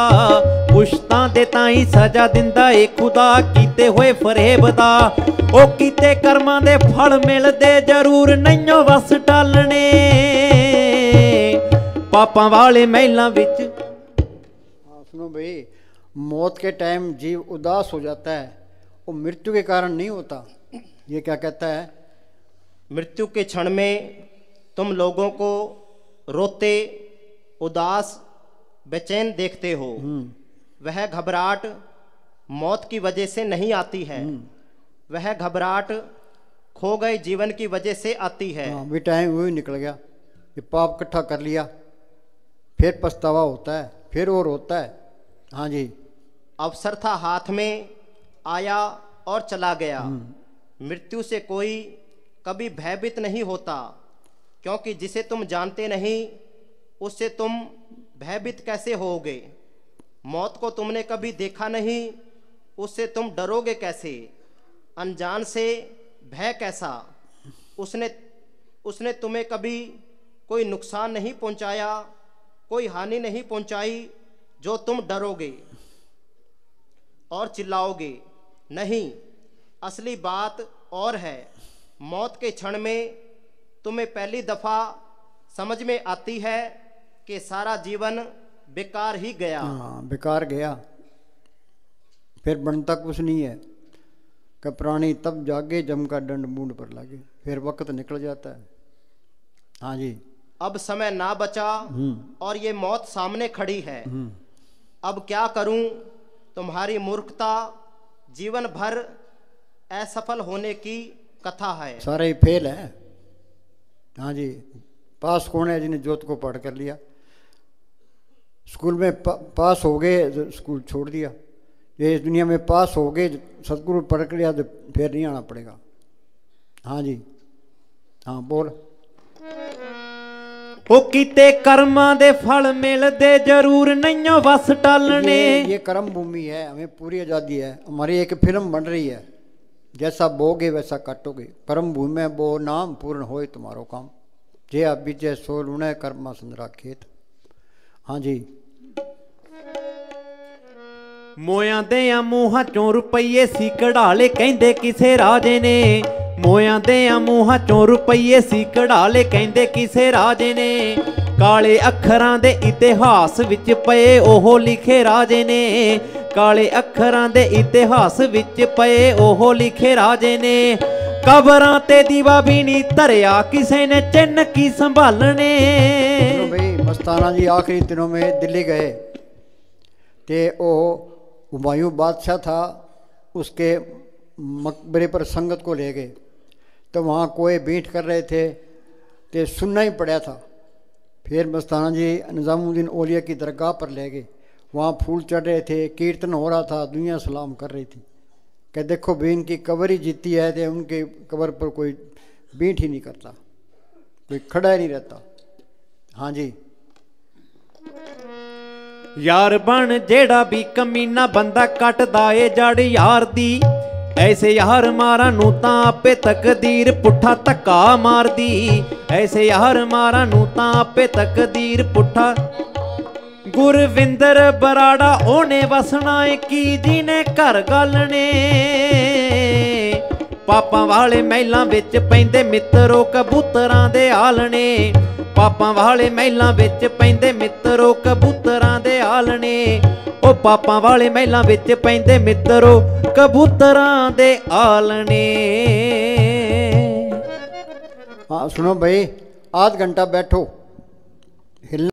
Speaker 1: पुश्तां दे ताईं सजा दिंदा ए खुदा कीते होए फरेब दा। ओ कीते कर्मां दे फल मिलदे जरूर नहियों वस टालने। पापां वाले महलां विच।
Speaker 2: सुनो भाई, मौत के टाइम जीव उदास हो जाता है, वो मृत्यु के कारण नहीं होता। ये क्या कहता है?
Speaker 3: मृत्यु के क्षण में तुम लोगों को रोते, उदास, बेचैन देखते हो। वह घबराहट मौत की वजह से नहीं आती है, वह घबराहट खो गए जीवन की वजह से आती है।
Speaker 2: हाँ, भी टाइम वही निकल गया, ये पाप इकट्ठा कर लिया, फिर पछतावा होता है, फिर और होता है। हाँ जी।
Speaker 3: अवसर था हाथ में, आया और चला गया। मृत्यु से कोई कभी भयभीत नहीं होता, क्योंकि जिसे तुम जानते नहीं उससे तुम भयभीत कैसे होगे। मौत को तुमने कभी देखा नहीं, उससे तुम डरोगे कैसे। अनजान से भय कैसा, उसने तुम्हें कभी कोई नुकसान नहीं पहुंचाया, कोई हानि नहीं पहुंचाई जो तुम डरोगे और चिल्लाओगे। नहीं, असली बात और है। मौत के क्षण में तुम्हें पहली दफा समझ में आती है कि सारा जीवन बेकार ही गया।
Speaker 2: बेकार गया, फिर बनता कुछ नहीं है। कि प्राणी तब जागे जम का दंड मूंड पर लागे, फिर वक्त निकल जाता है। हाँ जी।
Speaker 3: अब समय ना बचा और ये मौत सामने खड़ी है। अब क्या करूं? तुम्हारी मूर्खता जीवन भर असफल होने की कथा है।
Speaker 2: सारे ही फेल है। हाँ जी। पास कौन है जिन्हें जोत को पढ़ कर लिया? स्कूल में पास हो गए तो स्कूल छोड़ दिया। ये इस दुनिया में पास हो गए, सतगुरु पढ़ कर लिया तो फिर नहीं आना पड़ेगा। हाँ जी। हाँ बोल।
Speaker 1: ओ कीते कर्मां दे फल मिलदे जरूर नहीं बस टालने।
Speaker 2: ये कर्म भूमि है, हमें पूरी आज़ादी है। हमारी एक फिल्म बन रही है, जैसा बोगे वैसा काटोगे। कर्म भूमि में बो नाम पूर्ण होए तुम्हारो काम। जे आप बीजे सो लुणे कर्मा संदरा खेत। हाँ जी।
Speaker 1: मोयां देयां मूहां चों रुपये सी कढ़ाले कहंदे किसे राजे ने। मोयां देयां मूहां चों रुपये सी कढ़ाले कहंदे किसे राजे ने। काले अखरां दे इतिहास विच पए ओहो लिखे राजे ने। काले अखरां दे इतिहास विच पए ओहो लिखे राजे ने। कबरां ते दीवा भी नहीं धरिया किसे ने चिन्ह की संभालने।
Speaker 2: भाई मस्ताना जी आखिरी दिनों में दिल्ली गए ते ओ हुमायूं बादशाह था, उसके मकबरे पर संगत को ले गए। तो वहाँ कोई भेंट कर रहे थे तो सुनना ही पड़ा था। फिर मस्ताना जी निज़ामुद्दीन औलिया की दरगाह पर ले गए। वहाँ फूल चढ़ रहे थे, कीर्तन हो रहा था, दुनिया सलाम कर रही थी। कि देखो भी इनकी कब्र ही जीती है तो उनके कब्र पर कोई भेंट ही नहीं करता, कोई खड़ा ही नहीं रहता। हाँ जी।
Speaker 1: यार बन जेड़ा भी कमीना बंदा कटदा ए जड़ यार दी। ऐसे यार मारा नू तां आपे तकदीर पुट्ठा धक्का मार दी। ऐसे यार मारा नू तां आपे तकदीर पुट्ठा। गुरविंदर बराड़ा ओने वसना की जिने घर गलने। पापां वाले महलां विच पैंदे मित्रो कबूतरां दे आलने। पापां वाले महलां विच पैंदे मित्रो कबूतरां दे आलने। ओ पापां वाले महलां विच पैंदे मित्रो कबूतरां दे आलने।
Speaker 2: हाँ सुनो भाई, आध घंटा बैठो, हिल